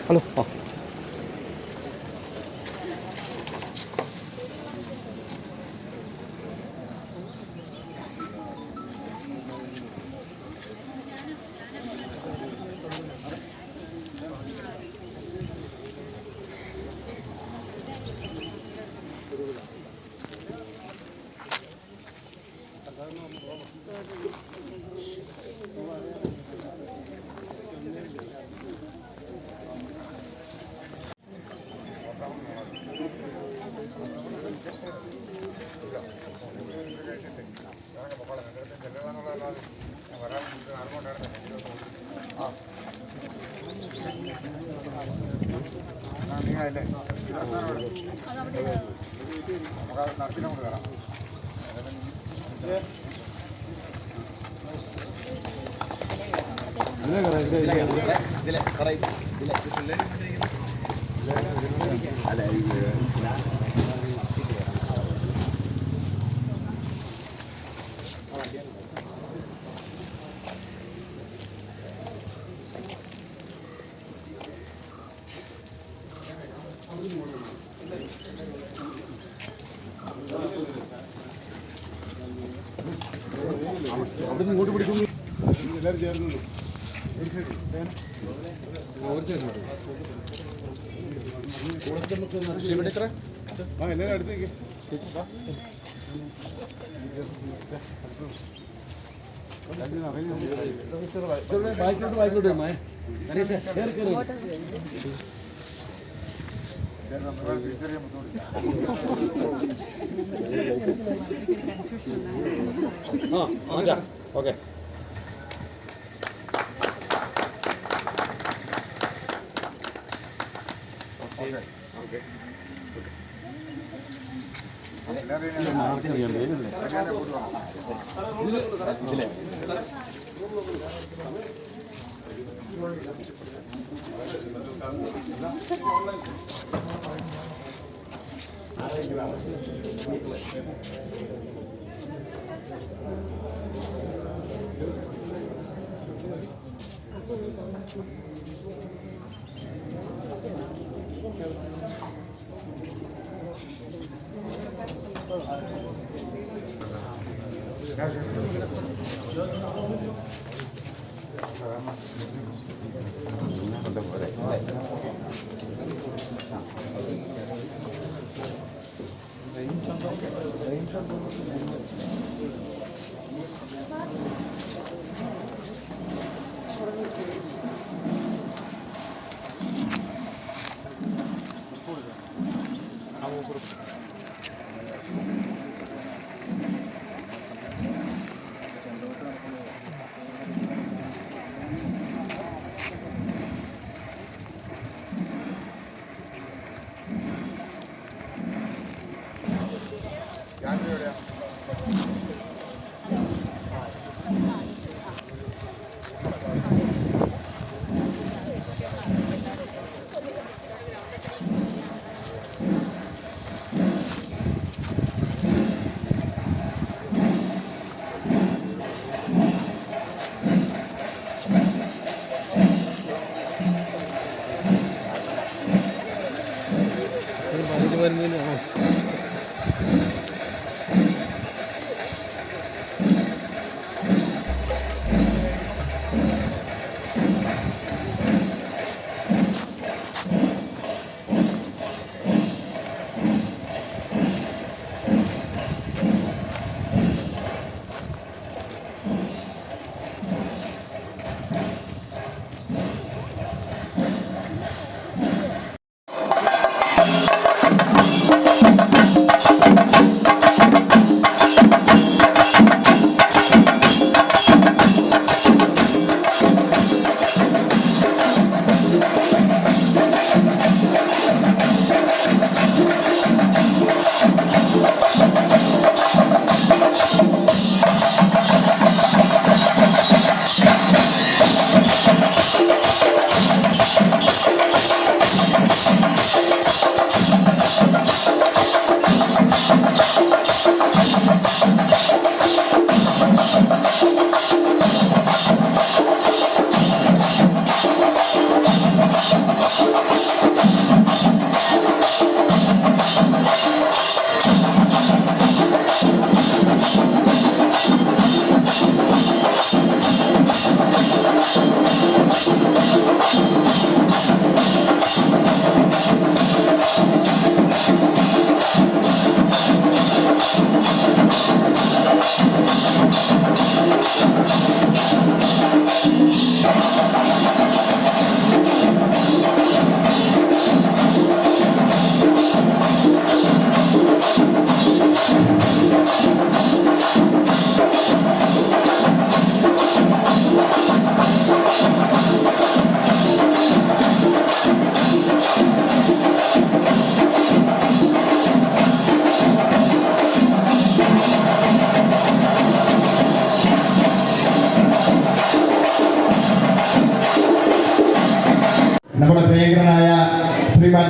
Hello. ആ നിങ്ങളല്ലേ നമുക്ക് നടത്തി നമുക്ക് കയറാം. അവിടെ ഇങ്ങോട്ട് പിടിക്കുന്നു എല്ലാവരും ചേർന്നു. എല്ലാവരും അടുത്തേക്ക് ബാക്കിലോട്ട് തിരിച്ചറിയാൻ ബുദ്ധിമുട്ടില്ല. ഓക്കെ.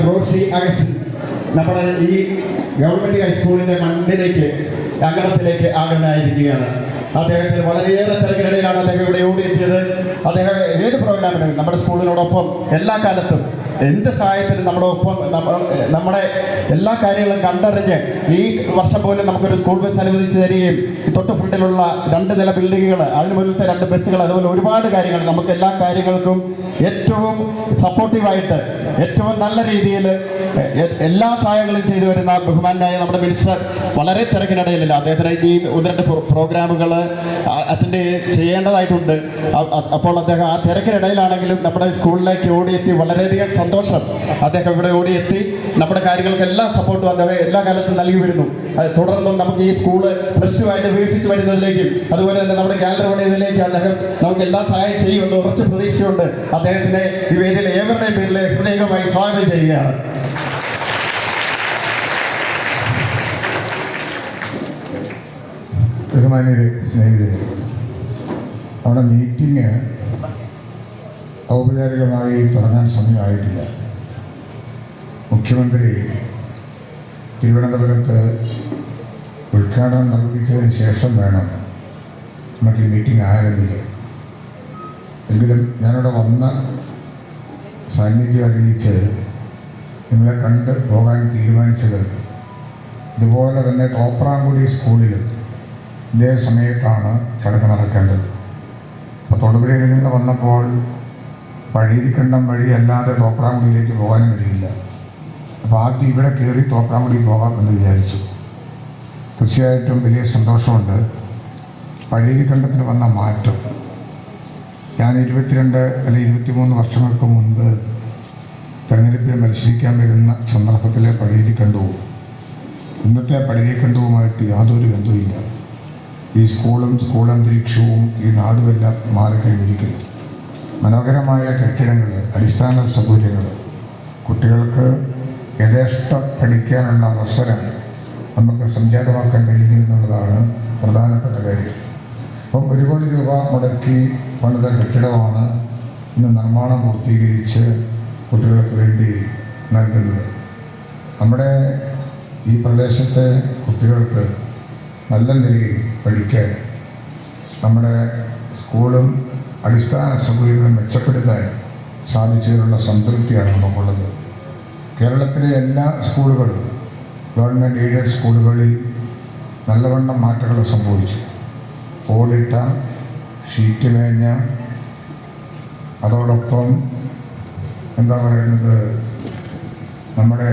റോഷി അഗസ്റ്റിൻ നമ്മുടെ ഈ ഗവൺമെൻറ് ഹൈസ്കൂളിൻ്റെ മണ്ണിലേക്ക് അങ്കണത്തിലേക്ക് ആഗതനായിരിക്കുകയാണ്. അദ്ദേഹത്തിന് വളരെയേറെ തിരക്കിനിടയിലാണ് അദ്ദേഹം ഇവിടെ ഓടിയെത്തിയത്. അദ്ദേഹം ഏത് പ്രോഗ്രാമിനും നമ്മുടെ സ്കൂളിനോടൊപ്പം എല്ലാ കാലത്തും എന്ത് സഹായത്തിനും നമ്മുടെ ഒപ്പം നമ്മുടെ എല്ലാ കാര്യങ്ങളും കണ്ടറിഞ്ഞ് ഈ വർഷം പോലും നമുക്കൊരു സ്കൂൾ ബസ് അനുവദിച്ച് തരികയും തൊട്ട് ഫ്രണ്ടിലുള്ള 2 നില ബിൽഡിങ്ങുകൾ, അതിന് മുന്നിലത്തെ 2 ബസ്സുകൾ, അതുപോലെ ഒരുപാട് കാര്യങ്ങൾ നമുക്ക് എല്ലാ കാര്യങ്ങൾക്കും ഏറ്റവും സപ്പോർട്ടീവായിട്ട് ഏറ്റവും നല്ല രീതിയിൽ എല്ലാ സഹായങ്ങളും ചെയ്തു വരുന്ന ബഹുമാനായ നമ്മുടെ മിനിസ്റ്റർ വളരെ തിരക്കിനിടയിലില്ല. അദ്ദേഹത്തിന് ഈ 1-2 പ്രോഗ്രാമുകൾ അറ്റൻഡ് ചെയ്യേണ്ടതായിട്ടുണ്ട്. അപ്പോൾ അദ്ദേഹം ആ തിരക്കിനിടയിലാണെങ്കിലും നമ്മുടെ സ്കൂളിലേക്ക് ഓടിയെത്തി വളരെയധികം സന്തോഷം. അദ്ദേഹം ഇവിടെ ഓടിയെത്തി നമ്മുടെ കാര്യങ്ങൾക്ക് എല്ലാ സപ്പോർട്ടും അദ്ദേഹം എല്ലാ കാലത്തും നൽകി വരുന്നു. തുടർന്നും നമുക്ക് ഈ സ്കൂള് +2 ആയിട്ട് വികസിച്ച് വരുന്നതിലേക്കും അതുപോലെ തന്നെ നമ്മുടെ ഗാലറി പണിയുന്നതിലേക്ക് അദ്ദേഹം നമുക്ക് എല്ലാ സഹായം ചെയ്യുമെന്ന് ഉറച്ച പ്രതീക്ഷയുണ്ട്. അദ്ദേഹത്തിനെ ഈ വേദിയിൽ ഏവരുടെയും പേരിൽ ഹൃദയമായി സ്വാഗതം ചെയ്യുകയാണ്. ബഹുമാന്യരെ, സ്നേഹിതരെ, നമ്മുടെ മീറ്റിംഗ് ഔപചാരികമായി തുടങ്ങാൻ സമയമായിട്ടില്ല. മുഖ്യമന്ത്രി തിരുവനന്തപുരത്ത് ഉദ്ഘാടനം നിർവഹിച്ചതിന് ശേഷം വേണം നമുക്ക് ഈ മീറ്റിംഗ് ആരംഭിക്കാൻ. എങ്കിലും ഞാനിവിടെ വന്ന സാന്നിധ്യം അറിയിച്ച് നിങ്ങളെ കണ്ട് പോകാൻ തീരുമാനിച്ചത് ഇതുപോലെ തന്നെ തോപ്രാംകുടി സ്കൂളിൽ ഇതേ സമയത്താണ് ചടങ്ങ് നടക്കേണ്ടത്. അപ്പോൾ തൊടുപുഴയിൽ നിന്ന് വന്നപ്പോൾ പഴയിരിക്കണ്ടം വഴി അല്ലാതെ തോപ്രാംകുടിയിലേക്ക് പോകാനും കഴിയില്ല. അപ്പോൾ ആദ്യം ഇവിടെ കയറി തോപ്രാംകുടി പോകാം എന്ന് വിചാരിച്ചു. തീർച്ചയായിട്ടും വലിയ സന്തോഷമുണ്ട്. പഴയിരിക്കണ്ടത്തിന് വന്ന മാറ്റം. ഞാൻ 22 അല്ലെങ്കിൽ 23 വർഷങ്ങൾക്ക് മുൻപ് തെരഞ്ഞെടുപ്പിൽ മത്സരിക്കാൻ വരുന്ന സന്ദർഭത്തിലെ പഴയിരിക്കണ്ടവും ഇന്നത്തെ പഴയിരിക്കണ്ടവുമായിട്ട് യാതൊരു ബന്ധവുമില്ല. ഈ സ്കൂളും സ്കൂൾ അന്തരീക്ഷവും ഈ നാടുമെല്ലാം മാറിക്കഴിഞ്ഞിരിക്കുന്നു. മനോഹരമായ കെട്ടിടങ്ങൾ, അടിസ്ഥാന സൗകര്യങ്ങൾ, കുട്ടികൾക്ക് യഥേഷ്ടം പഠിക്കാനുള്ള അവസരം നമുക്ക് സംജാതമാക്കാൻ കഴിയുന്നു എന്നുള്ളതാണ് പ്രധാനപ്പെട്ട കാര്യം. അപ്പം 1 കോടി രൂപ മുടക്കി പണിത കെട്ടിടമാണ് ഇന്ന് നിർമ്മാണം പൂർത്തീകരിച്ച് കുട്ടികൾക്ക് വേണ്ടി നൽകുന്നത്. നമ്മുടെ ഈ പ്രദേശത്തെ കുട്ടികൾക്ക് നല്ല നിലയിൽ പഠിക്കാൻ നമ്മുടെ സ്കൂളും അടിസ്ഥാന സൗകര്യങ്ങളും മെച്ചപ്പെടുത്താൻ സാധിച്ചതിനുള്ള സംതൃപ്തിയാണ് നമുക്കുള്ളത്. കേരളത്തിലെ എല്ലാ സ്കൂളുകളും ഗവൺമെൻറ് എയ്ഡഡ് സ്കൂളുകളിൽ നല്ലവണ്ണം മാറ്റങ്ങൾ സംഭവിച്ചു. ഓടിട്ട, ഷീറ്റ് മേഞ്ഞ, അതോടൊപ്പം എന്താ പറയുന്നത്, നമ്മുടെ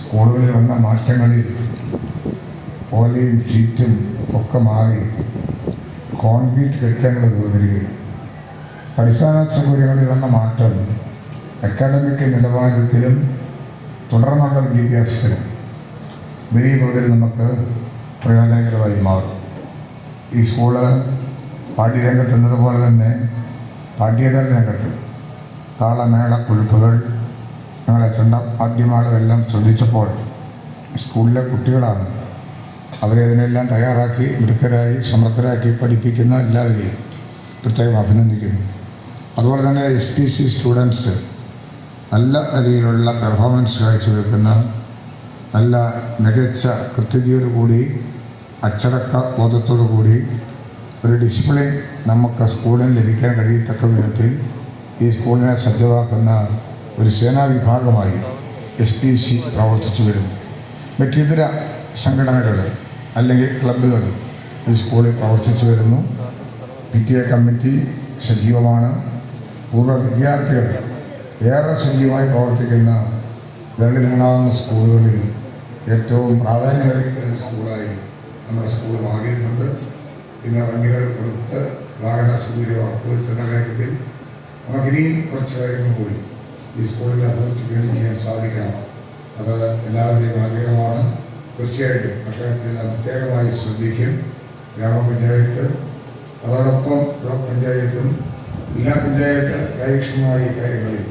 സ്കൂളുകളിൽ വന്ന മാറ്റങ്ങളിൽ ഓലയും ഷീറ്റും ഒക്കെ മാറി കോൺക്രീറ്റ് കെട്ടിടങ്ങൾ തീർന്നിരിക്കുന്നു. അടിസ്ഥാന സൗകര്യങ്ങളിൽ വന്ന മാറ്റം അക്കാഡമിക് നിലവാരത്തിലും തുടർന്നുള്ള വിദ്യാഭ്യാസത്തിലും വലിയ തോതിൽ നമുക്ക് പ്രയോജനകരമായി മാറും. ഈ സ്കൂള് പാഠ്യരംഗത്ത് എന്നതുപോലെ തന്നെ പാഠ്യേതര രംഗത്ത് താളമേള കുഴുപ്പുകൾ ഞങ്ങളെ ആദ്യമാളുമെല്ലാം ശ്രദ്ധിച്ചപ്പോൾ സ്കൂളിലെ കുട്ടികളാണ് അവരെ അതിനെല്ലാം തയ്യാറാക്കി മിടുക്കരായി സമർത്ഥരാക്കി പഠിപ്പിക്കുന്ന എല്ലാവരെയും പ്രത്യേകം അഭിനന്ദിക്കുന്നു. അതുപോലെ തന്നെ SPC സ്റ്റുഡൻസ് നല്ല നിലയിലുള്ള പെർഫോമൻസ് കാഴ്ചവെക്കുന്ന നല്ല മികച്ച കൃത്യതയോടുകൂടി അച്ചടക്ക ബോധത്തോടു കൂടി ഒരു ഡിസിപ്ലിൻ നമുക്ക് സ്കൂളിന് ലഭിക്കാൻ കഴിയത്തക്ക വിധത്തിൽ ഈ സ്കൂളിനെ സജ്ജമാക്കുന്ന ഒരു സേനാ വിഭാഗമായി SPC പ്രവർത്തിച്ചു വരുന്നു. മറ്റിതര സംഘടനകൾ അല്ലെങ്കിൽ ക്ലബ്ബുകൾ ഈ സ്കൂളിൽ പ്രവർത്തിച്ചു വരുന്നു. PTA കമ്മിറ്റി സജീവമാണ്. പൂർവ്വ വിദ്യാർത്ഥികൾ ഏറെ സജീവമായി പ്രവർത്തിക്കുന്ന വിരലിലെണ്ണാവുന്ന സ്കൂളുകളിൽ ഏറ്റവും പ്രാധാന്യമേറിയ സ്കൂളായി നമ്മുടെ സ്കൂൾ മാറിയിട്ടുണ്ട്. ഇന്ന് വണ്ടികൾ കൊടുത്ത് വാഹന സൗകര്യം ഉറപ്പുവരുത്തുന്ന കാര്യത്തിൽ നമുക്കിനിയും കുറച്ച് കാര്യങ്ങൾ കൂടി ഈ സ്കൂളിലെ അഭിവൃദ്ധിക്ക് വേണ്ടി ചെയ്യാൻ സാധിക്കണം. അത് എല്ലാവരുടെയും ആഗ്രഹമാണ്. തീർച്ചയായിട്ടും അക്കാര്യത്തിൽ പ്രത്യേകമായി ശ്രദ്ധിക്കും. ഗ്രാമപഞ്ചായത്ത് അതോടൊപ്പം ബ്ലോക്ക് പഞ്ചായത്തും ജില്ലാ പഞ്ചായത്ത് കാര്യക്ഷമമായ കാര്യങ്ങളിൽ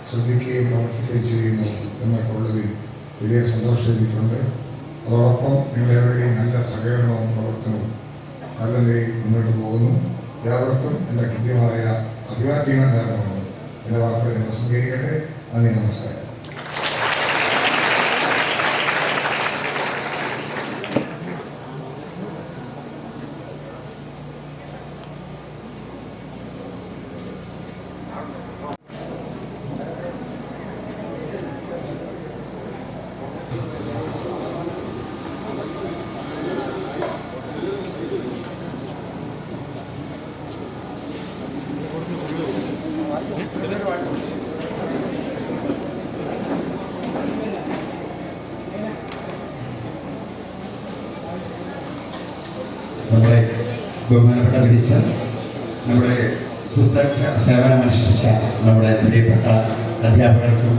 ശ്രദ്ധിക്കുകയും പ്രവർത്തിക്കുകയും ചെയ്യുന്നു എന്നൊക്കെ ഉള്ളതിൽ വലിയ സന്തോഷം എനിക്കുണ്ട്. അതോടൊപ്പം നിങ്ങളെവരുടെയും നല്ല സഹകരണവും പ്രവർത്തനവും നല്ല നിലയിൽ മുന്നോട്ട് പോകുന്നു. എല്ലാവർക്കും എൻ്റെ കൃത്യമായ അഭിവാദ്യങ്ങൾ നേർന്നുകൊണ്ട് എൻ്റെ വാക്കുകൾ നിങ്ങൾ സ്വീകരിക്കട്ടെ. നന്ദി, നമസ്കാരം. നമ്മുടെ ബഹുമാനപ്പെട്ട മിനിസ്റ്റർ, നമ്മുടെ സേവനമനുഷ്ഠിച്ച നമ്മുടെ പ്രിയപ്പെട്ട അധ്യാപകർക്കും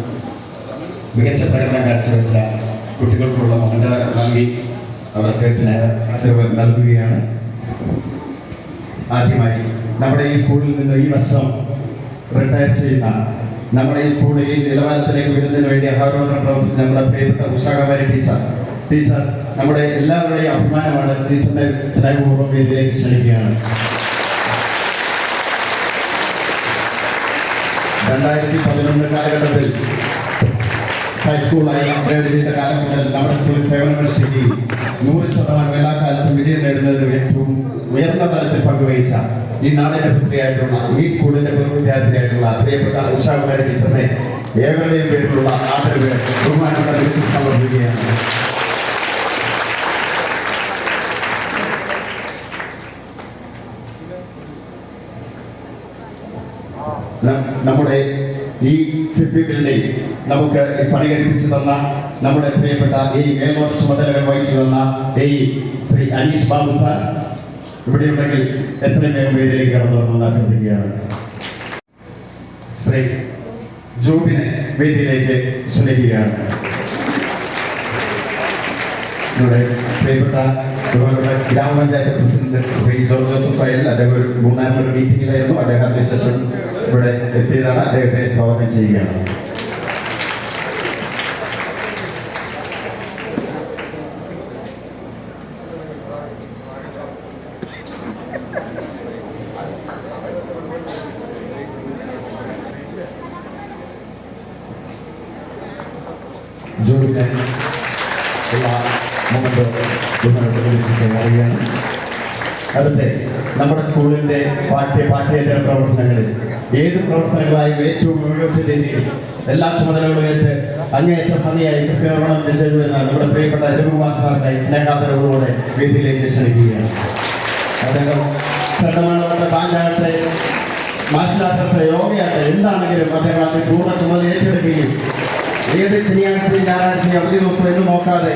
മികച്ച പ്രകടനം കാഴ്ചവെച്ച കുട്ടികൾക്കുള്ള മഹത നൽകി അവർക്ക് സ്നേഹം നൽകുകയാണ്. ആദ്യമായി നമ്മുടെ ഈ സ്കൂളിൽ നിന്ന് ഈ വർഷം റിട്ടയർ ചെയ്യുന്ന നമ്മുടെ ഈ സ്കൂളിൽ ഈ നിലവാരത്തിലേക്ക് വരുന്നതിന് വേണ്ടി അഹോരാത്രം പ്രവർത്തിച്ച നമ്മുടെ പ്രിയപ്പെട്ട ഉഷാകുമാരി ടീച്ചർ നമ്മുടെ എല്ലാവരുടെയും അഭിമാനമാണ്. ടീച്ചറിനെ സ്നേഹപൂർവ്വം വേദിയിലേക്ക് ക്ഷണിക്കുകയാണ്. 2011 കാലഘട്ടത്തിൽ ഹൈസ്കൂളായി അപ്ഗ്രേഡ് ചെയ്ത കാലം മുതൽ നമ്മുടെ സ്കൂളിൽ സേവനമനുഷ്ഠിക്കുകയും 100% എല്ലാ കാലത്തും വിജയം നേടുന്നതിന് ഏറ്റവും ഉയർന്ന തലത്തിൽ പങ്കുവഹിച്ച ഈ നാടിന്റെ പുത്രിയായിട്ടുള്ള ഈ സ്കൂളിന്റെ പൂർവ്വവിദ്യാർത്ഥിയായിട്ടുള്ള പ്രിയപ്പെട്ട ഉഷാകുമാരി ടീച്ചറിനെ ഏവരുടെയും പേരിലുള്ള ആദരവ് ബഹുമാനപ്പെട്ട വിളിച്ച് സമർപ്പിക്കുകയാണ്. നമ്മുടെ ഈ കിഫ്ബി ബിൽഡിംഗ് നമുക്ക് പണി കഴിപ്പിച്ചു തന്ന നമ്മുടെ പ്രിയപ്പെട്ട ഈ മേൽനോട്ട ചുമതലകൾ വഹിച്ചു തന്ന ശ്രീ അനീഷ് ബാബു സാർ ഇവിടെ ഉണ്ടെങ്കിൽ എത്രയും വേഗം വേദിയിലേക്ക് കടന്നു വരണമെന്ന് അഭ്യർത്ഥിക്കുകയാണ്. ശ്രീ ജോബിനെ വേദിയിലേക്ക് ക്ഷണിക്കുകയാണ്. ഇവിടെ പ്രിയപ്പെട്ട ഗ്രാമപഞ്ചായത്ത് പ്രസിഡന്റ് ശ്രീ ജോസഫ് ഫയൽ, അദ്ദേഹം ഒരു 3-4 മീറ്റിംഗിലായിരുന്നു. അദ്ദേഹം അതിനുശേഷം ഇവിടെ എത്തിയതാണ്. അദ്ദേഹത്തെ സ്വാഗതം ചെയ്യുകയാണ്. ജോലിക്കാൻ ഉള്ള അറിയുകയാണ്. അടുത്ത നമ്മുടെ സ്കൂളിന്റെ പാഠ്യേതര പ്രവർത്തനങ്ങളിൽ ഏത് പ്രവർത്തനങ്ങളായും ഏറ്റവും മികച്ച രീതിയിൽ എല്ലാ ചുമതലകളും ഏറ്റ് അങ്ങേയറ്റം ഭംഗിയായി കൃത്യനിർവഹണം ചെയ്തു വരുന്ന നമ്മുടെ പ്രിയപ്പെട്ട രഘുകുമാർ സാറിനെ സ്നേഹാദരവുകളോടെ വേദിയിലേക്ക് ക്ഷണിക്കുകയാണ്. അദ്ദേഹം ചണ്ടമാണത്തെ ബാൻഡാകട്ടെ, മാർഷൽ ആർട്സ്, യോഗയാകട്ടെ, എന്താണെങ്കിലും അദ്ദേഹം അതിന് പൂർണ്ണ ചുമതല ഏറ്റെടുക്കുകയും ഏത് ശനിയാഴ്ചയും ഞായറാഴ്ചയും അവധി ദിവസം എന്ന് നോക്കാതെ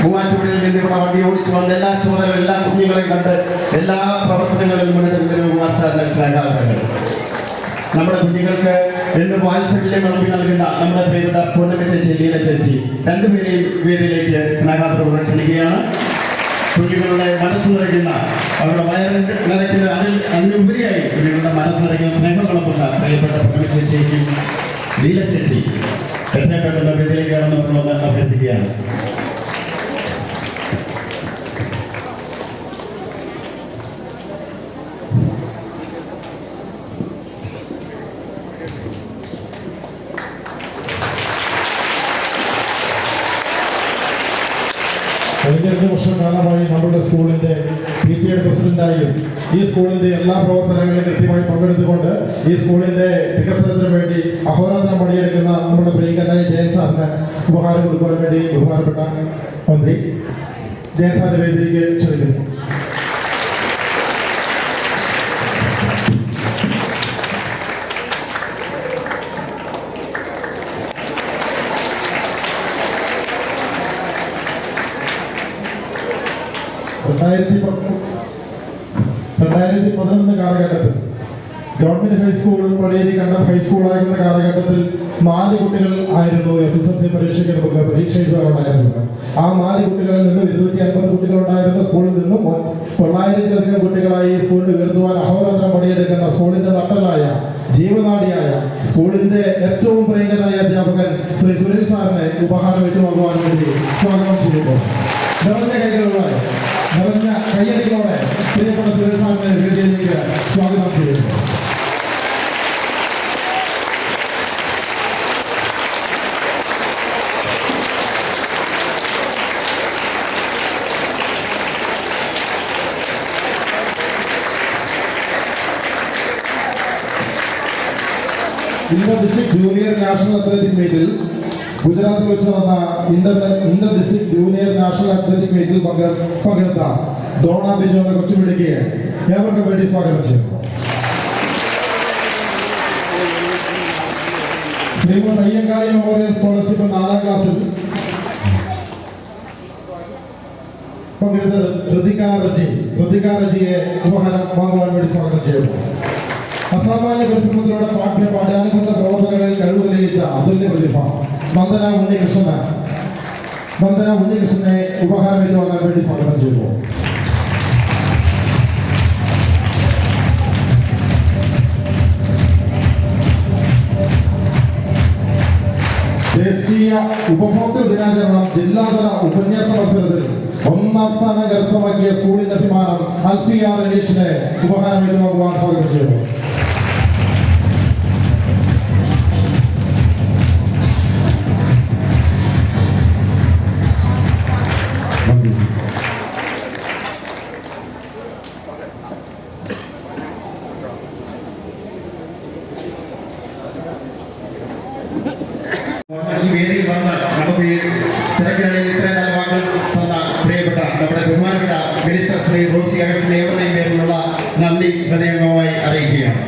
മൂവാറ്റുപുഴയിൽ നിന്ന് ഇവിടെ വണ്ടി ഓടിച്ചു വന്ന എല്ലാ ചുമതലയും എല്ലാ കുഞ്ഞുങ്ങളെയും കണ്ട് എല്ലാ പ്രവർത്തനങ്ങളിലും മുന്നിട്ട് രഘുകുമാർ സാറിന്റെ സ്നേഹാദരങ്ങൾ. നമ്മുടെ കുഞ്ഞുങ്ങൾക്ക് എന്നും വാത്സല്യം വിളമ്പി നൽകുന്ന നമ്മുടെ പ്രിയപ്പെട്ട പൊന്നമ്മ ചേച്ചി, ലീല ചേച്ചി, രണ്ടുപേരെയും വേദിയിലേക്ക് സ്നേഹാദരവുകൾ ക്ഷണിക്കുകയാണ്. കുഞ്ഞുങ്ങളുടെ മനസ്സ് നിറയ്ക്കുന്ന, അവരുടെ വയറ് നിറയ്ക്കുന്ന, അതിനുപരിയായി കുഞ്ഞുങ്ങളുടെ മനസ്സ് നിറയ്ക്കുന്ന സ്നേഹം വിളമ്പുന്ന പ്രിയപ്പെട്ട പൊന്നമ്മ ചേച്ചിക്കും ലീല ചേച്ചി എത്രയും പെട്ടെന്ന് വേദിയിലേക്ക് കടന്നു അഭ്യർത്ഥിക്കുകയാണ്. കഴിഞ്ഞ 2 വർഷക്കാലമായി നമ്മുടെ സ്കൂളിൻ്റെ PTA പ്രസിഡന്റായും ഈ സ്കൂളിൻ്റെ എല്ലാ പ്രവർത്തനങ്ങളിലും കൃത്യമായി പങ്കെടുത്തുകൊണ്ട് ഈ സ്കൂളിൻ്റെ വികസനത്തിന് വേണ്ടി അഹോരാത്രം പണിയെടുക്കുന്ന നമ്മുടെ പ്രിയങ്കരനായ ജയൻ സാറിന് ഉപഹാരം കൊടുക്കുവാൻ വേണ്ടി ബഹുമാനപ്പെട്ട മന്ത്രി ജയൻ സാറിന്റെ വേദിയിലേക്ക് ക്ഷണിക്കുന്നു. രണ്ടായിരത്തി 2011 കാലഘട്ടത്തിൽ ഗവൺമെന്റ് ഹൈസ്കൂൾ പടിയേരി കണ്ടം ഹൈസ്കൂളായിരുന്ന കാലഘട്ടത്തിൽ 4 കുട്ടികൾ ആയിരുന്നു SSLC പരീക്ഷയ്ക്ക് നമുക്ക് പരീക്ഷ എഴുതാറുണ്ടായിരുന്നത്. ആ 4 കുട്ടികളിൽ നിന്നും 250 കുട്ടികളുണ്ടായിരുന്ന സ്കൂളിൽ നിന്നും 900-ലധികം കുട്ടികളായി ഈ സ്കൂളിൽ ഉയർത്തുവാൻ അഹോരാത്രം പണിയെടുക്കുന്ന സ്കൂളിന്റെ നട്ടലായ ജീവനാടിയായ സ്കൂളിന്റെ ഏറ്റവും പ്രിയങ്കരനായ അധ്യാപകൻ ശ്രീ സുനിൽ സാറിനെ ഉപഹാരം ഏറ്റുവാങ്ങുവാൻ വേണ്ടി സ്വാഗതം ചെയ്യുമ്പോൾ നിറഞ്ഞ കൈകളോടെ, നിറഞ്ഞ കയ്യടികളോടെ പ്രിയപ്പെട്ട സുനിൽ സാറിനെ വേദിയിലേക്ക് സ്വാഗതം ചെയ്യുന്നു. Inter district junior national athletic മീറ്റിൽ ഗുജറാത്തിൽ വെച്ച് നടന്ന Inter district junior national athletic മീറ്റിൽ പങ്കെടുത്ത ഡോണ ബിജു എന്ന കൊച്ചുപിടിക്ക് ഏവർക്കും വേണ്ടി സ്വാഗതം ചെയ്യുന്നു. ശ്രീമദ് അയ്യങ്കാളി മെമ്മോറിയൽ സ്കോളർഷിപ്പ് 4ാം ക്ലാസ്സിൽ പങ്കെടുത്തത് ഋതികാറജിയെ ഉപഹാരം വാങ്ങുവാൻ വേണ്ടി സ്വാഗതം ചെയ്യുന്നു. അസാമാന്യ പരിശ്രമത്തിലൂടെ പാഠ്യാനുബന്ധ പ്രവർത്തനങ്ങളിൽ കഴിവ് തെളിയിച്ച അതുല്യ പ്രതിഭ വന്ദന ഉണ്ണികൃഷ്ണനെ ഉപഹാരം ഏറ്റുവാങ്ങാൻ വേണ്ടി സ്വാഗതം ചെയ്യുന്നു. ദേശീയ ഉപഭോക്തൃ ദിനാചരണം ജില്ലാതല ഉപന്യാസ മത്സരത്തിൽ 1ാം സ്ഥാനം കരസ്ഥമാക്കിയ സ്കൂളിന്റെ അഭിമാനം അൽഫിയ റനീഷിനെ ഉപഹാരം ഏറ്റുവാങ്ങുവാൻ സ്വാഗതം ചെയ്യുന്നു. ഈ വേദിയിൽ വന്ന് നമുക്ക് ഈ തിരക്കിനിടയിൽ ഇത്രയും നല്ല വാക്കുകൾ തന്ന പ്രിയപ്പെട്ട നമ്മുടെ ബഹുമാനപ്പെട്ട മിനിസ്റ്റർ ശ്രീ റോസി അഗസ്റ്റിനെ ഏവരുടെയും പേരിലുള്ള നന്ദി ഹൃദയംഗമായി അറിയിക്കുകയാണ്.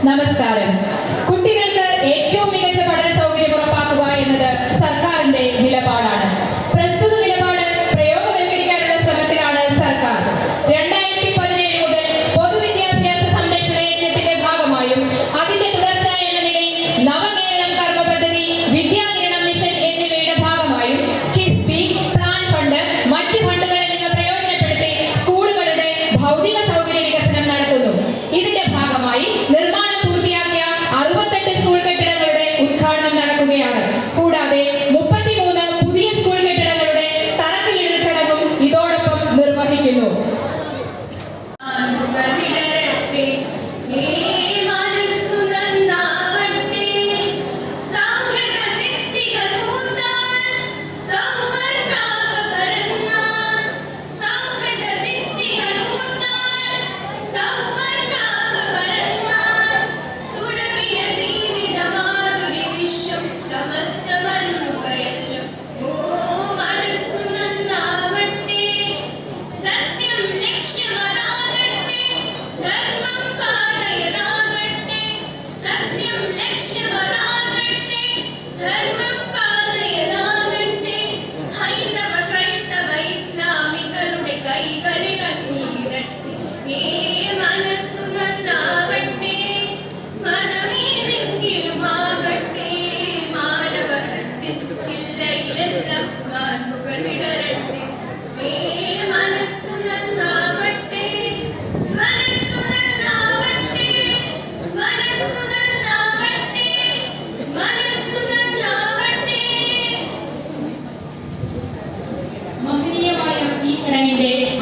നമസ്കാരം. കുട്ടികൾക്ക് ഏറ്റവും മികച്ച പഠന സൗകര്യം ഉറപ്പാക്കുക എന്നത് സർക്കാരിന്റെ നിലപാടാണ്. പ്രസ്തുത നിലപാട് പ്രയോഗവൽക്കരിക്കാനുള്ള ശ്രമത്തിലാണ് സർക്കാർ. 2017 മുതൽ പൊതുവിദ്യാഭ്യാസ സംരക്ഷണ യജ്ഞത്തിന്റെ ഭാഗമായും അതിന്റെ തുടർച്ച എന്ന നിലയിൽ നവകേരളം കർമ്മ പദ്ധതി, വിദ്യാകിരണം മിഷൻ എന്നിവയുടെ ഭാഗമായും കിഫ്ബി, പ്ലാൻ ഫണ്ട്, മറ്റ് ഫണ്ടുകൾ എന്നിവ പ്രയോജനപ്പെടുത്തി സ്കൂളുകളുടെ ഭൗതിക സൗകര്യ വികസനം നടത്തുന്നു. ഇതിന്റെ ഭാഗമായി നിർമ്മാണം പൂർത്തിയാക്കിയ 68 സ്കൂൾ കെട്ടിടങ്ങളുടെ ഉദ്ഘാടനം നടക്കുകയാണ്. കൂടാതെ 33 പുതിയ സ്കൂൾ കെട്ടിടങ്ങളുടെ തറക്കല്ലിടൽ ചടങ്ങും ഇതോടൊപ്പം നിർവഹിക്കുന്നു.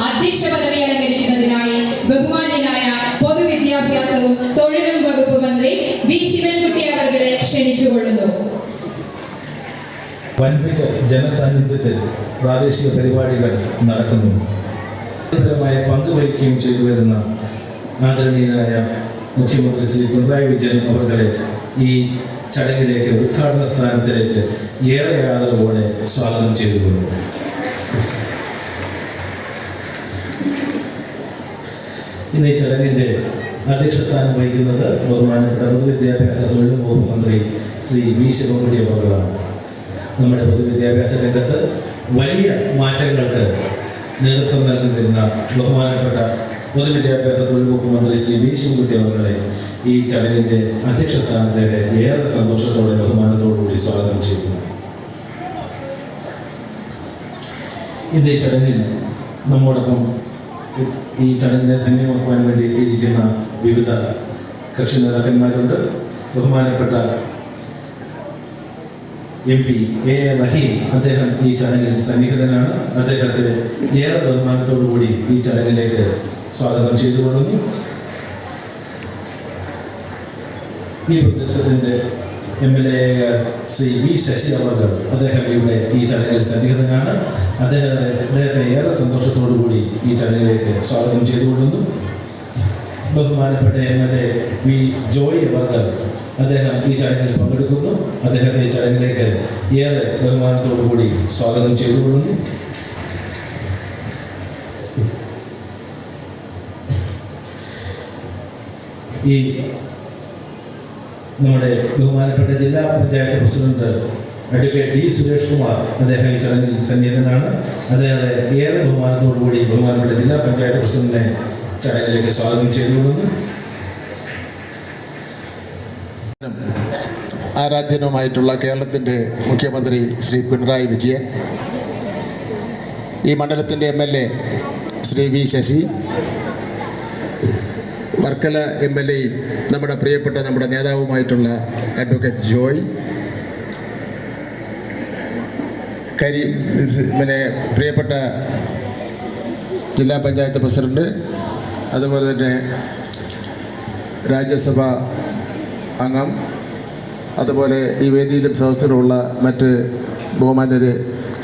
അധ്യക്ഷ പദവി അലങ്കരിക്കുന്നതിനായി ബഹുമാന്യനായ പൊതുവിദ്യാഭ്യാസവും തൊഴിലും വകുപ്പ് മന്ത്രി വി ശിവൻകുട്ടി അവരെ ക്ഷണിച്ചുകൊള്ളുന്നു. വൻപിച്ച ജനസാന്നിധ്യത്തിൽ പ്രാദേശിക പരിപാടികൾ നടക്കുന്നു. മായ പങ്കുവഹിക്കുകയും ചെയ്തു വരുന്ന ആദരണീയനായ മുഖ്യമന്ത്രി ശ്രീ പിണറായി വിജയൻ അവരുടെ ഈ ചടങ്ങിലേക്ക്, ഉദ്ഘാടന സ്ഥാനത്തിലേക്ക് ഏറെ ആദരവോടെ സ്വാഗതം ചെയ്തുകൊള്ളുന്നു. ഇന്ന് ഈ ചടങ്ങിൻ്റെ അധ്യക്ഷ സ്ഥാനം വഹിക്കുന്നത് ബഹുമാനപ്പെട്ട പൊതുവിദ്യാഭ്യാസ തൊഴിൽ വകുപ്പ് മന്ത്രി ശ്രീ വി ശിവൻകുട്ടി അവர்களാണ്. നമ്മുടെ പൊതുവിദ്യാഭ്യാസ രംഗത്ത് വലിയ മാറ്റങ്ങൾക്ക് നേതൃത്വം നൽകുന്ന ബഹുമാനപ്പെട്ട പൊതുവിദ്യാഭ്യാസ തൊഴിൽ വകുപ്പ് മന്ത്രി ശ്രീ വി ശിവൻകുട്ടി അവരുടെ ഈ ചടങ്ങിൻ്റെ അധ്യക്ഷ സ്ഥാനത്തേക്ക് ഏറെ സന്തോഷത്തോടെ ബഹുമാനത്തോടുകൂടി സ്വാഗതം ചെയ്യുന്നു. ഇന്ന് ഈ ചടങ്ങിൽ നമ്മോടൊപ്പം ഈ ചടങ്ങിനെ ധന്യമാക്കുവാൻ വേണ്ടി എത്തിയിരിക്കുന്ന വിവിധ കക്ഷി നേതാക്കന്മാരുണ്ട്. ബഹുമാനപ്പെട്ട MP A. റഹീം, അദ്ദേഹം ഈ ചടങ്ങിൽ സന്നിഹിതനാണ്. അദ്ദേഹത്തെ ഏറെ ബഹുമാനത്തോടുകൂടി ഈ ചടങ്ങിലേക്ക് സ്വാഗതം ചെയ്തുകൊള്ളുന്നു. ഈ പ്രദേശത്തിൻ്റെ MLA ശ്രീ വി ശശി അവർ, അദ്ദേഹം ഇവിടെ ഈ ചടങ്ങിൽ സന്നിഹിതനാണ്. അദ്ദേഹത്തെ ഏറെ സന്തോഷത്തോടുകൂടി ഈ ചടങ്ങിലേക്ക് സ്വാഗതം ചെയ്തുകൊള്ളുന്നു. ബഹുമാനപ്പെട്ട MLA വി ജോയ് അവർ, അദ്ദേഹം ഈ ചടങ്ങിൽ പങ്കെടുക്കുന്നു. അദ്ദേഹത്തെ ഈ ചടങ്ങിലേക്ക് ഏറെ ബഹുമാനത്തോടുകൂടി സ്വാഗതം ചെയ്തുകൊള്ളുന്നു. ഈ നമ്മുടെ ബഹുമാനപ്പെട്ട ജില്ലാ panchayat president advocate D. Suresh Kumar, അദ്ദേഹം ഈ ചടങ്ങിൽ സന്നിഹിതനാണ്. അദ്ദേഹത്തെ ഏറെ ബഹുമാനത്തോടുകൂടി ബഹുമാനപ്പെട്ട ജില്ലാ പഞ്ചായത്ത് പ്രസിഡന്റിനെ ചടങ്ങിലേക്ക് സ്വാഗതം ചെയ്തുകൊള്ളുന്നു. ആരാധ്യനുമായിട്ടുള്ള കേരളത്തിൻ്റെ മുഖ്യമന്ത്രി ശ്രീ പിണറായി വിജയൻ, ഈ മണ്ഡലത്തിൻ്റെ MLA ശ്രീ വി ശശി, വർക്കല MLAയും നമ്മുടെ പ്രിയപ്പെട്ട നമ്മുടെ നേതാവുമായിട്ടുള്ള അഡ്വക്കേറ്റ് ജോയ്, പ്രിയപ്പെട്ട ജില്ലാ പഞ്ചായത്ത് പ്രസിഡന്റ്, അതുപോലെ തന്നെ രാജ്യസഭ അംഗം, അതുപോലെ ഈ വേദിയിലും സദസ്സിലുമുള്ള മറ്റ് ബഹുമാന്യരെ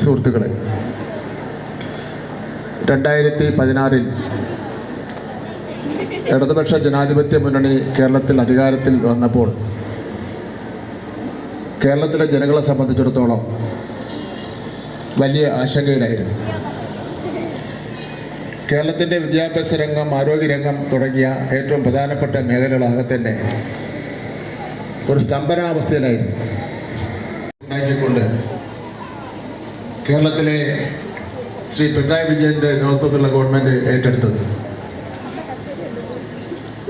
സുഹൃത്തുക്കളെ, 2016 ഇടതുപക്ഷ ജനാധിപത്യ മുന്നണി കേരളത്തിൽ അധികാരത്തിൽ വന്നപ്പോൾ കേരളത്തിലെ ജനങ്ങളെ സംബന്ധിച്ചിടത്തോളം വലിയ ആശങ്കയിലായിരുന്നു. കേരളത്തിൻ്റെ വിദ്യാഭ്യാസ രംഗം, ആരോഗ്യരംഗം തുടങ്ങിയ ഏറ്റവും പ്രധാനപ്പെട്ട മേഖലകളാകെ തന്നെ ഒരു സ്തംഭനാവസ്ഥയിലായിരുന്നു. ഉണ്ടാക്കിക്കൊണ്ട് കേരളത്തിലെ ശ്രീ പിണറായി വിജയൻ്റെ നേതൃത്വത്തിലുള്ള ഗവൺമെൻറ് ഏറ്റെടുത്തത്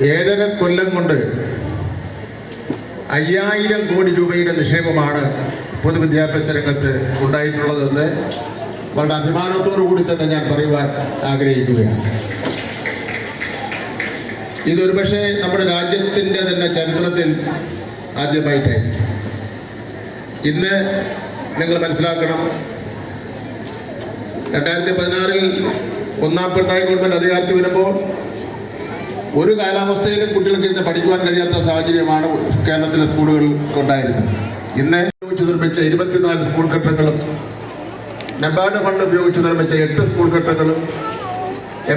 7.5 കൊല്ലം കൊണ്ട് 5000 കോടി രൂപയുടെ നിക്ഷേപമാണ് പൊതുവിദ്യാഭ്യാസ രംഗത്ത് ഉണ്ടായിട്ടുള്ളതെന്ന് വളരെ അഭിമാനത്തോടു കൂടി തന്നെ ഞാൻ പറയുവാൻ ആഗ്രഹിക്കുകയാണ്. ഇതൊരു പക്ഷേ നമ്മുടെ രാജ്യത്തിൻ്റെ തന്നെ ചരിത്രത്തിൽ ആദ്യമായിട്ടായിരിക്കും. ഇന്ന് നിങ്ങൾ മനസ്സിലാക്കണം, 2016 ഒന്നാം പിണറായി ഗവൺമെൻറ് അധികാരത്തിൽ വരുമ്പോൾ ഒരു കാലാവസ്ഥയിലും കുട്ടികൾക്ക് ഇന്ന് പഠിക്കുവാൻ കഴിയാത്ത സാഹചര്യമാണ് കേരളത്തിലെ സ്കൂളുകൾക്കുണ്ടായിരുന്നത്. ഇന്ന് ഉപയോഗിച്ച് നിർമ്മിച്ച 24 സ്കൂൾ കെട്ടിടങ്ങളും, നബാർഡ് ഫണ്ട് ഉപയോഗിച്ച് നിർമ്മിച്ച 8 സ്കൂൾ കെട്ടിടങ്ങളും,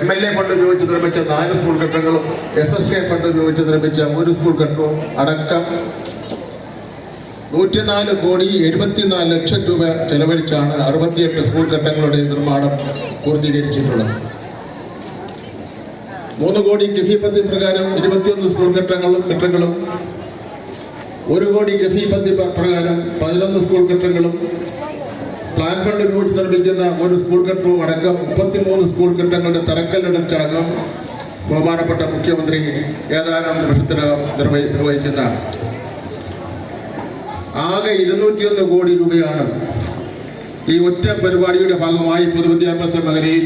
MLA ഫണ്ട് ഉപയോഗിച്ച് നിർമ്മിച്ച 4 സ്കൂൾ കെട്ടിടങ്ങളും, SSK ഫണ്ട് ഉപയോഗിച്ച് നിർമ്മിച്ച 1 സ്കൂൾ കെട്ടിടവും അടക്കം 104 കോടി 74 ലക്ഷം രൂപ ചെലവഴിച്ചാണ് 68 സ്കൂൾ കെട്ടിടങ്ങളുടെ നിർമ്മാണം പൂർത്തീകരിച്ചിട്ടുള്ളത്. 3 കോടി ഗഫി പദ്ധതി പ്രകാരം 21 സ്കൂൾ കെട്ടിടങ്ങളും 1 കോടി ഗഫി പദ്ധതി പ്രകാരം 11 സ്കൂൾ കെട്ടിടങ്ങളും, പ്ലാൻ ഫണ്ട് ഉപയോഗിച്ച് നിർമ്മിക്കുന്ന 1 സ്കൂൾ കെട്ടിടവും അടക്കം 33 സ്കൂൾ കെട്ടിടങ്ങളുടെ തറക്കല്ലിടൽ ചടങ്ങും ബഹുമാനപ്പെട്ട മുഖ്യമന്ത്രി ഏതാനും നിമിഷത്തിനകം നിർവഹിക്കുന്നതാണ്. ആകെ 201 കോടി രൂപയാണ് ഈ ഒറ്റ പരിപാടിയുടെ ഭാഗമായി പൊതുവിദ്യാഭ്യാസ മേഖലയിൽ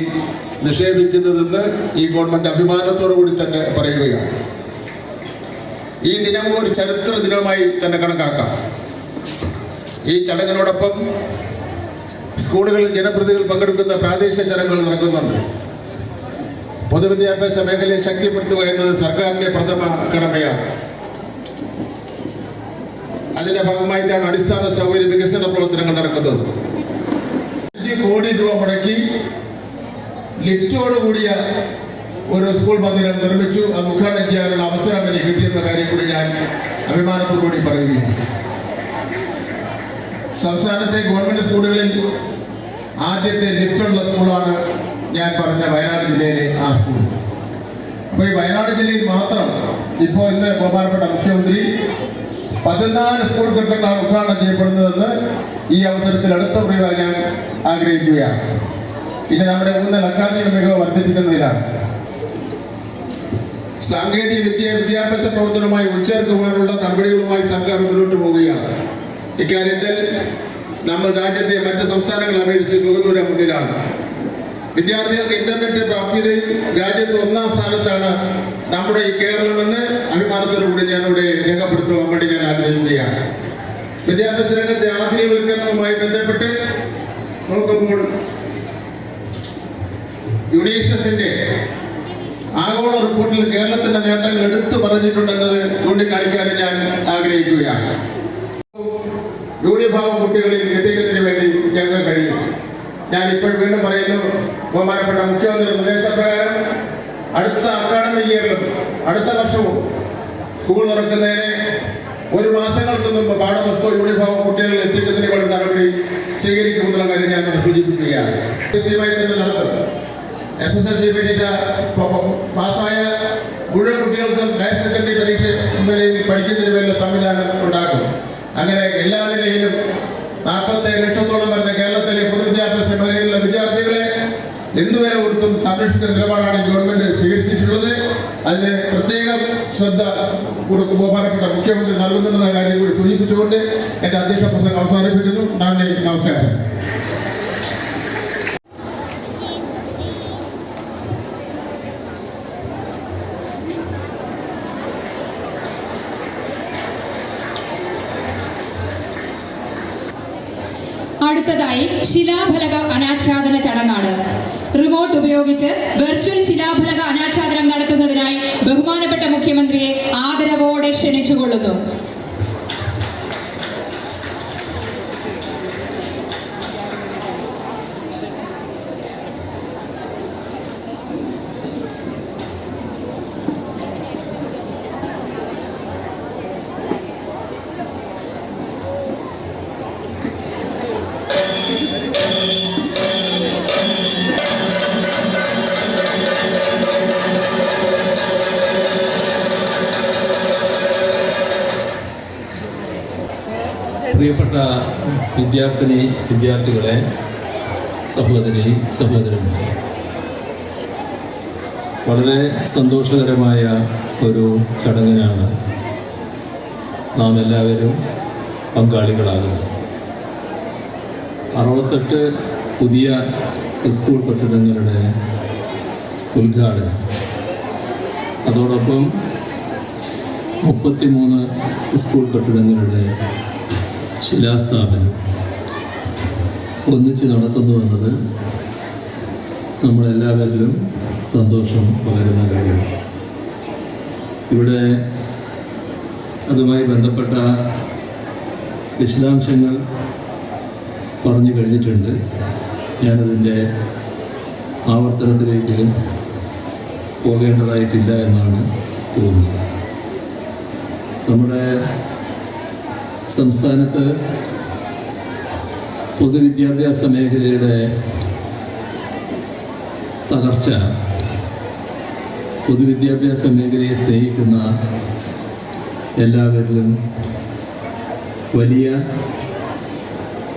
നിക്ഷേപിക്കുന്നതെന്ന് ഈ ഗവൺമെൻറ് അഭിമാനത്തോടു കൂടി തന്നെ പറയുകയാണ്. ഈ ദിനം ഒരു ചരിത്ര ദിനമായി തന്നെ കണക്കാക്കാം. ഈ ചടങ്ങിനോടൊപ്പം സ്കൂളുകളിൽ ജനപ്രതിനിധികൾ പങ്കെടുക്കുന്ന പ്രാദേശിക ചടങ്ങുകൾ നടക്കുന്നുണ്ട്. പൊതുവിദ്യാഭ്യാസ മേഖലയെ ശക്തിപ്പെടുത്തുക എന്നത് സർക്കാരിൻ്റെ പ്രഥമ കടമയാണ്. അതിന്റെ ഭാഗമായിട്ടാണ് അടിസ്ഥാന സൗകര്യ വികസന പ്രവർത്തനങ്ങൾ നടക്കുന്നത്. 5 കോടി രൂപ മുടക്കി ലിഫ്റ്റോട് കൂടിയ ഒരു സ്കൂൾ മന്ദിരം നിർമ്മിച്ചു. അത് ഉദ്ഘാടനം ചെയ്യാനുള്ള അവസരം എനിക്ക് കിട്ടിയെന്ന കാര്യം കൂടി ഞാൻ അഭിമാനത്തോടുകൂടി പറയുകയാണ്. സംസ്ഥാനത്തെ ഗവൺമെന്റ് സ്കൂളുകളിൽ ആദ്യത്തെ ലിഫ്റ്റുള്ള സ്കൂളാണ് ഞാൻ പറഞ്ഞ വയനാട് ജില്ലയിലെ ആ സ്കൂൾ. അപ്പോൾ ഈ വയനാട് ജില്ലയിൽ മാത്രം ഇപ്പോൾ ഇന്ന് ബഹുമാനപ്പെട്ട മുഖ്യമന്ത്രി 14 സ്കൂൾ കെട്ടിടങ്ങളാണ് ഉദ്ഘാടനം ചെയ്യപ്പെടുന്നതെന്ന് ഈ അവസരത്തിൽ അടുത്ത പറയുവാൻ ഞാൻ ആഗ്രഹിക്കുകയാണ്. ഇനി നമ്മുടെ ഊന്നൽ അക്കാദമിക മികവ് വർദ്ധിപ്പിക്കുന്നതിലാണ്. സാങ്കേതിക വിദ്യാഭ്യാസ പ്രവർത്തനവുമായി ഉൾച്ചേർക്കുവാനുള്ള നടപടികളുമായി സർക്കാർ മുന്നോട്ട് പോവുകയാണ്. ഇക്കാര്യത്തിൽ നമ്മൾ രാജ്യത്തെ മറ്റ് സംസ്ഥാനങ്ങളെ അപേക്ഷിച്ച് ബഹുദൂര മുന്നിലാണ്. വിദ്യാർത്ഥികൾക്ക് ഇന്റർനെറ്റ് പ്രാപ്യതയും രാജ്യത്ത് 1-ാം സ്ഥാനത്താണ് നമ്മുടെ ഈ കേരളമെന്ന് അഭിമാനത്തോടുകൂടി ഞാനിവിടെ രേഖപ്പെടുത്തുവാൻ വേണ്ടി ഞാൻ ആഗ്രഹിക്കുകയാണ്. വിദ്യാഭ്യാസ രംഗത്തെ ആധുനികവൽക്കരണവുമായി ബന്ധപ്പെട്ട് നോക്കുമ്പോൾ യുണിസെഫിന്റെ ആഗോള റിപ്പോർട്ടിൽ കേരളത്തിന്റെ നേട്ടങ്ങൾ എടുത്തു പറഞ്ഞിട്ടുണ്ടെന്നത് ചൂണ്ടിക്കാണിക്കാൻ ഞാൻ ആഗ്രഹിക്കുകയാണ്. ഭൂരിഭാഗം കുട്ടികളിൽ എത്തിക്കുന്നതിന് വേണ്ടി ഞങ്ങൾ കഴിയും. ഞാൻ ഇപ്പോൾ വീണ്ടും പറയുന്നു, ബഹുമാനപ്പെട്ട മുഖ്യമന്ത്രിയുടെ നിർദ്ദേശപ്രകാരം അടുത്ത അക്കാഡമിക് ഇയറിലും അടുത്ത വർഷവും സ്കൂൾ തുറക്കുന്നതിന് 1 മാസങ്ങൾക്ക് മുമ്പ് പാഠപുസ്തക യൂണിഫോം കുട്ടികളിൽ എത്തിക്കുന്നതിന് വേണ്ടി നടപടി സ്വീകരിക്കുമെന്നുള്ള കാര്യം ഞാൻ സൂചിപ്പിക്കുകയാണ്. കൃത്യമായി തന്നെ നടത്തും. SSLC പരീക്ഷ പാസ്സായ മുഴുവൻ കുട്ടികൾക്കും ഹയർ സെക്കൻഡറി പരീക്ഷ പഠിക്കുന്നതിന് വേണ്ടിയുള്ള സംവിധാനം ഉണ്ടാക്കും. അങ്ങനെ എല്ലാ നിലയിലും 47 ലക്ഷത്തോളം വരുന്ന കേരളത്തിലെ പൊതുവിദ്യാഭ്യാസ മേഖലയിലുള്ള വിദ്യാർത്ഥികളെ എന്തുവരെ ഓർത്തും സംരക്ഷിക്കുന്ന നിലപാടാണ് ഗവൺമെന്റ് സ്വീകരിച്ചിട്ടുള്ളത്. അതിന് പ്രത്യേകം ശ്രദ്ധ ബഹുമാനപ്പെട്ട മുഖ്യമന്ത്രി നൽകുന്നുണ്ടെന്ന കാര്യം കൂടി സൂചിപ്പിച്ചുകൊണ്ട് എന്റെ അധ്യക്ഷ പ്രസംഗം അവസാനിപ്പിക്കുന്നു. നന്ദി, നമസ്കാരം. അടുത്തതായി ശിലാഫലക അനാച്ഛാദന ചടങ്ങാണ്. റിമോട്ട് ഉപയോഗിച്ച് വെർച്വൽ ശിലാഫലക അനാച്ഛാദനം നടത്തുന്നതിനായി ബഹുമാനപ്പെട്ട മുഖ്യമന്ത്രിയെ ആദരവോടെ ക്ഷണിച്ചുകൊള്ളുന്നു. പ്രിയപ്പെട്ട വിദ്യാർത്ഥികളെ, സഹോദരന്മാരെ, വളരെ സന്തോഷകരമായ ഒരു ചടങ്ങിനാണ് നാം എല്ലാവരും പങ്കാളികളാകുന്നത്. 68 പുതിയ സ്കൂൾ കെട്ടിടങ്ങളുടെ ഉദ്ഘാടനം, അതോടൊപ്പം 33 സ്കൂൾ കെട്ടിടങ്ങളുടെ ശിലാസ്ഥാപനം ഒന്നിച്ച് നടക്കുന്നു എന്നത് നമ്മളെല്ലാവരിലും സന്തോഷം പകരുന്ന കാര്യമാണ്. ഇവിടെ അതുമായി ബന്ധപ്പെട്ട വിശദാംശങ്ങൾ പറഞ്ഞു കഴിഞ്ഞിട്ടുണ്ട്. ഞാനതിൻ്റെ ആവർത്തനത്തിലേക്ക് പോകേണ്ടതായിട്ടില്ല എന്നാണ് തോന്നുന്നത്. നമ്മുടെ സംസ്ഥാനത്ത് പൊതുവിദ്യാഭ്യാസ മേഖലയുടെ തകർച്ച, പൊതുവിദ്യാഭ്യാസ മേഖലയെ സ്നേഹിക്കുന്ന എല്ലാവരിലും വലിയ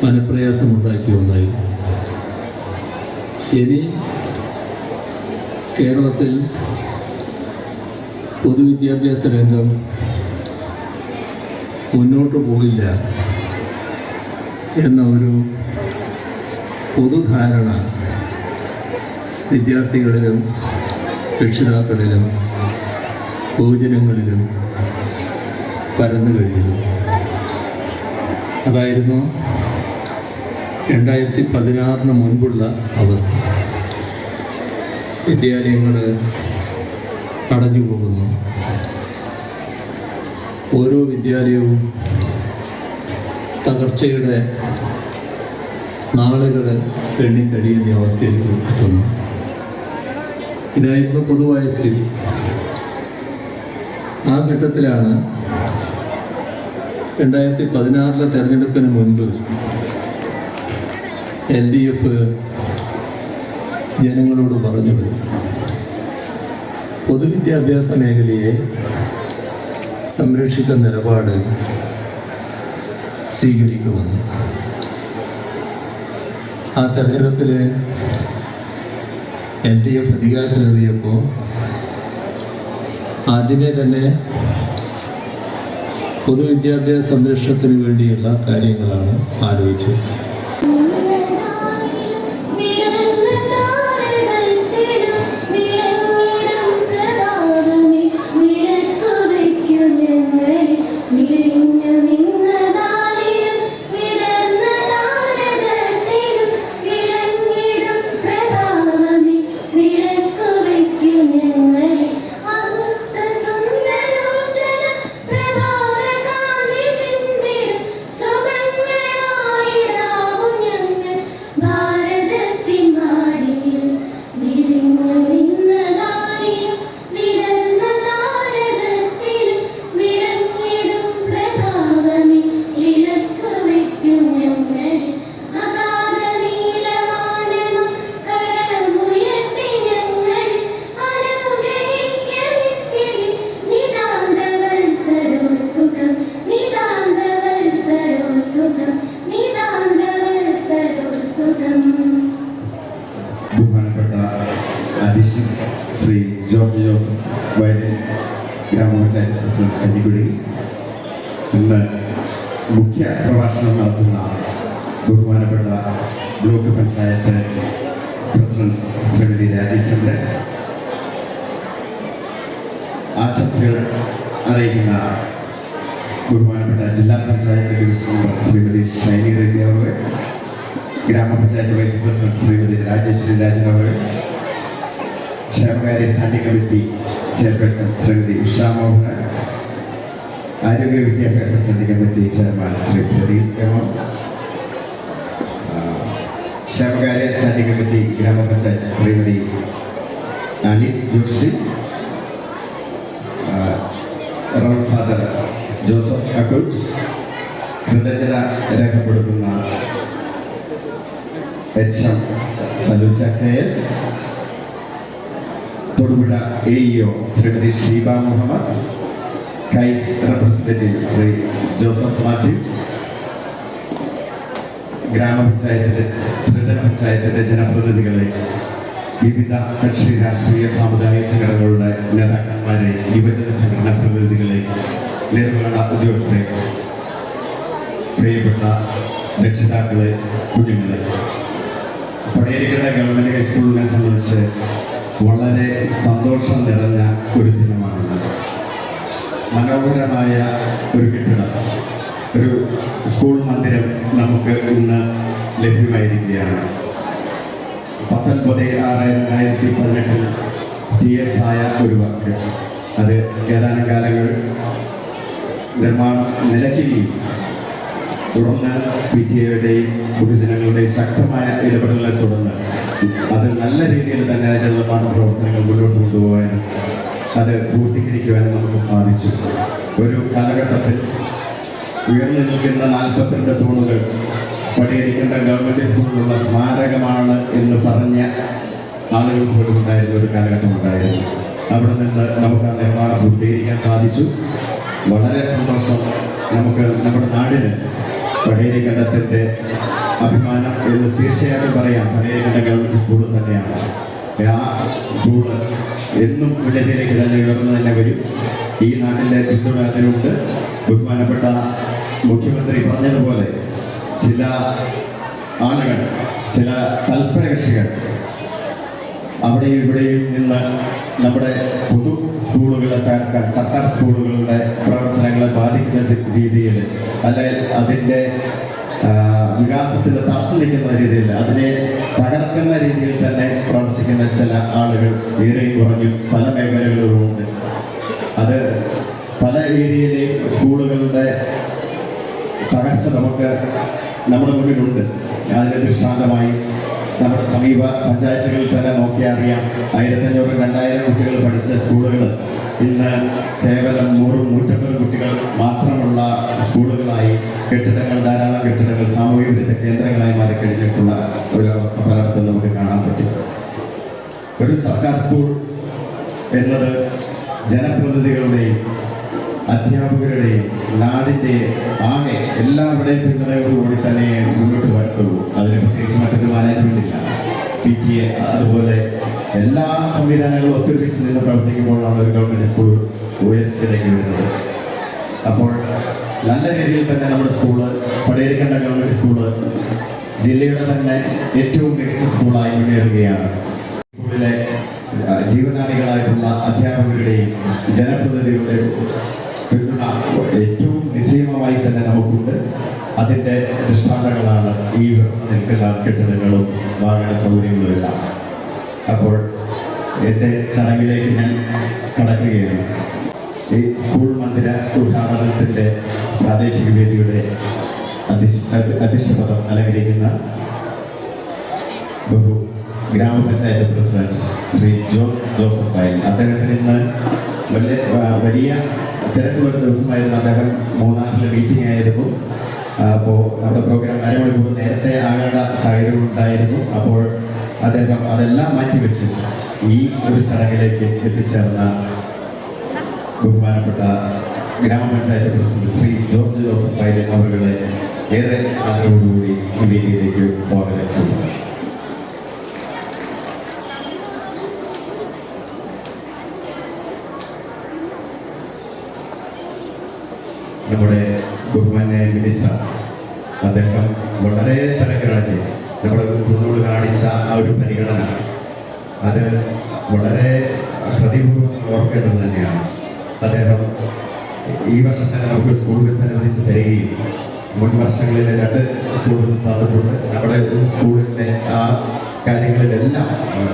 മനപ്രയാസമുണ്ടാക്കിയ ഒന്നായി. ഇനി കേരളത്തിൽ പൊതുവിദ്യാഭ്യാസ രംഗം മുന്നോട്ട് പോകില്ല എന്ന ഒരു പൊതുധാരണ വിദ്യാർത്ഥികളിലും രക്ഷിതാക്കളിലും പൊതുജനങ്ങളിലും പരന്നു കഴിഞ്ഞിരുന്നു. അതായിരുന്നു 2016 മുൻപുള്ള അവസ്ഥ. വിദ്യാലയങ്ങൾ അടഞ്ഞു പോകുന്നു. ഓരോ വിദ്യാലയവും തകർച്ചയുടെ നാളുകൾ എണ്ണിക്കഴിയുന്ന അവസ്ഥയിലേക്ക് എത്തുന്നു. ഇതായിരുന്നു പൊതുവായ സ്ഥിതി. ആ ഘട്ടത്തിലാണ് 2016 തെരഞ്ഞെടുപ്പിന് മുൻപ് LDF ജനങ്ങളോട് പറഞ്ഞത് പൊതുവിദ്യാഭ്യാസ മേഖലയെ സംരക്ഷിക്കുന്ന നിലപാട് സ്വീകരിക്കുമെന്ന്. ആ തെരഞ്ഞെടുപ്പിൽ LDF അധികാരത്തിലേറിയപ്പോൾ ആദ്യമേ തന്നെ പൊതുവിദ്യാഭ്യാസ സംരക്ഷണത്തിന് വേണ്ടിയുള്ള കാര്യങ്ങളാണ് ആലോചിച്ചത്. ബഹുമാനപ്പെട്ട അധ്യക്ഷൻ ശ്രീ ജോർജ് ജോസഫ് വയലിൻ ഗ്രാമപഞ്ചായത്ത് പ്രസിഡന്റ് കഞ്ഞിക്കുഴി, ഇന്ന് മുഖ്യ പ്രഭാഷണം നടത്തുന്ന ബഹുമാനപ്പെട്ട ബ്ലോക്ക് പഞ്ചായത്ത് പ്രസിഡന്റ് ശ്രീമതി രാജീവ്ചന്ദ്രൻ, ആശംസകൾ അറിയിക്കുന്ന ബഹുമാനപ്പെട്ട ജില്ലാ പഞ്ചായത്ത് ഡിവിഷൻ മെമ്പർ ശ്രീമതി ഷൈനി റെജി അവർ, ഗ്രാമപഞ്ചായത്ത് വൈസ് പ്രസിഡന്റ് ശ്രീമതി രാജേശ്വരി രാജൻ അവർ, ക്ഷേമകാര്യ standing committee chairperson Shrimati Usha Mohan, ആരോഗ്യ വിദ്യാഭ്യാസ standing committee chairman Shri Pradeep M, ക്ഷേമകാര്യ സ്റ്റാൻഡിംഗ് കമ്മിറ്റി ഗ്രാമപഞ്ചായത്ത് ശ്രീമതി അനിൽ ജോഷി, റവൻ ഫാദർ ജോസഫ് അക്കുട്ട്, കൃതജ്ഞത രേഖപ്പെടുത്തുന്ന HM സലൂച്ച KL, Thodupuzha AEO Shrimati Sheeba Muhammad, KITE representative Shri Joseph Mathew, ഗ്രാമപഞ്ചായത്തിന്റെ ത്രിതല പഞ്ചായത്തിന്റെ ജനപ്രതിനിധികളെ, വിവിധ കക്ഷി രാഷ്ട്രീയ സാമുദായിക സംഘടനകളുടെ നേതാക്കന്മാരെ, യുവജന സംഘടനാ പ്രതിനിധികളെ, നിർവഹണ ഉദ്യോഗസ്ഥരെ, പ്രിയപ്പെട്ട രക്ഷിതാക്കളെ, കുഞ്ഞുങ്ങളെ, പഴയരിക്കട ഗവൺമെന്റ് ഹൈസ്കൂളിനെ സംബന്ധിച്ച് വളരെ സന്തോഷം നിറഞ്ഞ ഒരു ദിനമാണിത്. മനോഹരമായ ഒരു കെട്ടിടം, ഒരു സ്കൂൾ മന്ദിരം നമുക്ക് ഇന്ന് ലഭ്യമായിരിക്കുകയാണ്. 19/6/2018 TS ആയ ഒരു വർക്ക്, അത് ഏതാനും കാലങ്ങൾ നിർമ്മാണം നിലയ്ക്കുകയും തുടർന്ന് PTA-യുടെയും പൊതുജനങ്ങളുടെയും ശക്തമായ ഇടപെടലിനെ തുടർന്ന് അത് നല്ല രീതിയിൽ തന്നെ അതിൻ്റെ നിർമ്മാണ പ്രവർത്തനങ്ങൾ മുന്നോട്ട് കൊണ്ടുപോകാനും അത് പൂർത്തീകരിക്കുവാനും നമുക്ക് സാധിച്ചു. ഒരു കാലഘട്ടത്തിൽ ഉയർന്നു നിൽക്കുന്ന 42 തൂണുകൾ പടിയിരിക്കേണ്ട ഗവൺമെൻറ് സ്കൂളിലുള്ള സ്മാരകമാണ് എന്ന് പറഞ്ഞ ആളുകൾ പോലും ഉണ്ടായിരുന്ന ഒരു കാലഘട്ടം ഉണ്ടായിരുന്നു. അവിടെ നിന്ന് നമുക്ക് ആ നിർമ്മാണം പൂർത്തീകരിക്കാൻ സാധിച്ചു. വളരെ സന്തോഷം. നമുക്ക് നമ്മുടെ നാടിന് പടിയിരിക്കേണ്ടത്തിൻ്റെ അഭിമാനം എന്ന് തീർച്ചയായിട്ടും പറയാം. പടിയിരിക്കേണ്ട ഗവൺമെൻറ് സ്കൂൾ തന്നെയാണ്. ആ സ്കൂള് എന്നും ഉന്നതിയിലേക്ക് തന്നെ ഉയർന്നു തന്നെ വരും. ഈ നാട്ടിലെ പിന്തുണ അതിനുണ്ട്. ബഹുമാനപ്പെട്ട മുഖ്യമന്ത്രി പറഞ്ഞതുപോലെ ചില ആളുകൾ, ചില തൽപരകക്ഷികൾ അവിടെയും ഇവിടെയും നിന്ന് നമ്മുടെ പൊതു സ്കൂളുകളെ തകർക്കാൻ, സർക്കാർ സ്കൂളുകളുടെ പ്രവർത്തനങ്ങളെ ബാധിക്കുന്ന രീതിയിൽ, അല്ലെങ്കിൽ അതിൻ്റെ വികാസത്തിന് തടസ്സം നിൽക്കുന്ന രീതിയിൽ, അതിനെ തകർക്കുന്ന രീതിയിൽ തന്നെ പ്രവർത്തിക്കുന്ന ചില ആളുകൾ ഏറെയും കുറഞ്ഞും പല മേഖലകളിലുമുണ്ട്. അത് പല ഏരിയയിലെയും സ്കൂളുകളുടെ തകർച്ച നമുക്ക് നമ്മുടെ മുന്നിലുണ്ട്. അതിന് ദൃഷ്ടാന്തമായി നമ്മുടെ സമീപ പഞ്ചായത്തുകളിൽ തന്നെ നോക്കിയാൽ അറിയാം. 1500-2000 കുട്ടികൾ പഠിച്ച സ്കൂളുകൾ ഇന്ന് കേവലം 100-150 കുട്ടികൾ മാത്രമുള്ള സ്കൂളുകളായി, ധാരാളം കെട്ടിടങ്ങൾ സാമൂഹിക വിരുദ്ധ കേന്ദ്രങ്ങളായി മാറിക്കഴിഞ്ഞിട്ടുള്ള ഒരു അവസ്ഥ പലയിടത്തും നമുക്ക് കാണാൻ പറ്റും. ഒരു സർക്കാർ സ്കൂൾ എന്നത് ജനപ്രതിനിധികളുടെയും അധ്യാപകരുടെയും നാടിൻ്റെ ആകെ എല്ലാവരുടെയും പിന്തുണയോടുകൂടി തന്നെ മുന്നോട്ട് വരത്തുള്ളൂ. അതിന് പ്രത്യേകിച്ച് മറ്റൊരു മാനേജ്മെന്റ് PTA അതുപോലെ എല്ലാ സംവിധാനങ്ങളും ഒത്തൊരുമിച്ച് നിന്ന് പ്രവർത്തിക്കുമ്പോഴാണ് ഒരു ഗവൺമെൻറ് സ്കൂൾ ഉയർച്ചയിലേക്ക് വരുന്നത്. അപ്പോൾ നല്ല രീതിയിൽ തന്നെ നമ്മുടെ സ്കൂള് പടയേരിക്കണ്ട ഗവൺമെൻറ് സ്കൂള് ജില്ലയുടെ തന്നെ ഏറ്റവും മികച്ച സ്കൂളായി മുന്നേറുകയാണ്. സ്കൂളിലെ ജീവനാടികളായിട്ടുള്ള അധ്യാപകരുടെയും ജനപ്രതിനിധികളുടെയും പിന്തുണ ഏറ്റവും നിശ്ചയമായി തന്നെ നമുക്കുണ്ട്. അതിൻ്റെ ദൃഷ്ടാന്തങ്ങളാണ് ഈ നിൽക്കുന്ന കെട്ടിടങ്ങളും വാഹന സൗകര്യങ്ങളും എല്ലാം. അപ്പോൾ എൻ്റെ ചടങ്ങിലേക്ക് ഞാൻ കടക്കുകയാണ്. ഈ സ്കൂൾ മന്ദിര ഉദ്ഘാടനത്തിൻ്റെ പ്രാദേശിക വേദിയുടെ അധ്യക്ഷപദം അലങ്കരിക്കുന്ന ബഹു ഗ്രാമപഞ്ചായത്ത് പ്രസിഡന്റ് ശ്രീ ജോൺ ജോസഫ് ആയി. അദ്ദേഹത്തിന് ഇന്ന് വലിയ തിരക്കുള്ളൊരു ദിവസമായിരുന്നു. അദ്ദേഹം മൂന്നാറിലെ മീറ്റിംഗ് ആയിരുന്നു. അപ്പോൾ നമ്മുടെ പ്രോഗ്രാം അരമണിക്കൂർ നേരത്തെ ആകേണ്ട സാഹചര്യം ഉണ്ടായിരുന്നു. അപ്പോൾ അദ്ദേഹം അതെല്ലാം മാറ്റിവെച്ച് ഈ ഒരു ചടങ്ങിലേക്ക് എത്തിച്ചേർന്ന ബഹുമാനപ്പെട്ട ഗ്രാമപഞ്ചായത്ത് പ്രസിഡന്റ് ശ്രീ ജോർജ് ജോസഫ് ആയി അവരുടെ ഏറെ ആദരവോടുകൂടി ഈ വേദിയിലേക്ക് സ്വാഗതം ചെയ്യുന്നു. നമ്മുടെ ബഹുമാന്യ മിനിസ്റ്റർ അദ്ദേഹം വളരെ തിരക്കിടക്കി നമ്മുടെ സ്കൂളിനോട് കാണിച്ച ആ ഒരു പരിഗണന അത് വളരെ ഹൃദയപൂർവ്വം ഓർക്കേണ്ടത് തന്നെയാണ്. അദ്ദേഹം ഈ വർഷം തന്നെ നമുക്ക് സ്കൂൾ ബസ് അനുവദിച്ച് തരികയും മുൻ വർഷങ്ങളിൽ 2 സ്കൂൾ ബസ് തന്നിട്ടുണ്ട്. നമ്മുടെ സ്കൂളിൻ്റെ ആ കാര്യങ്ങളിലെല്ലാം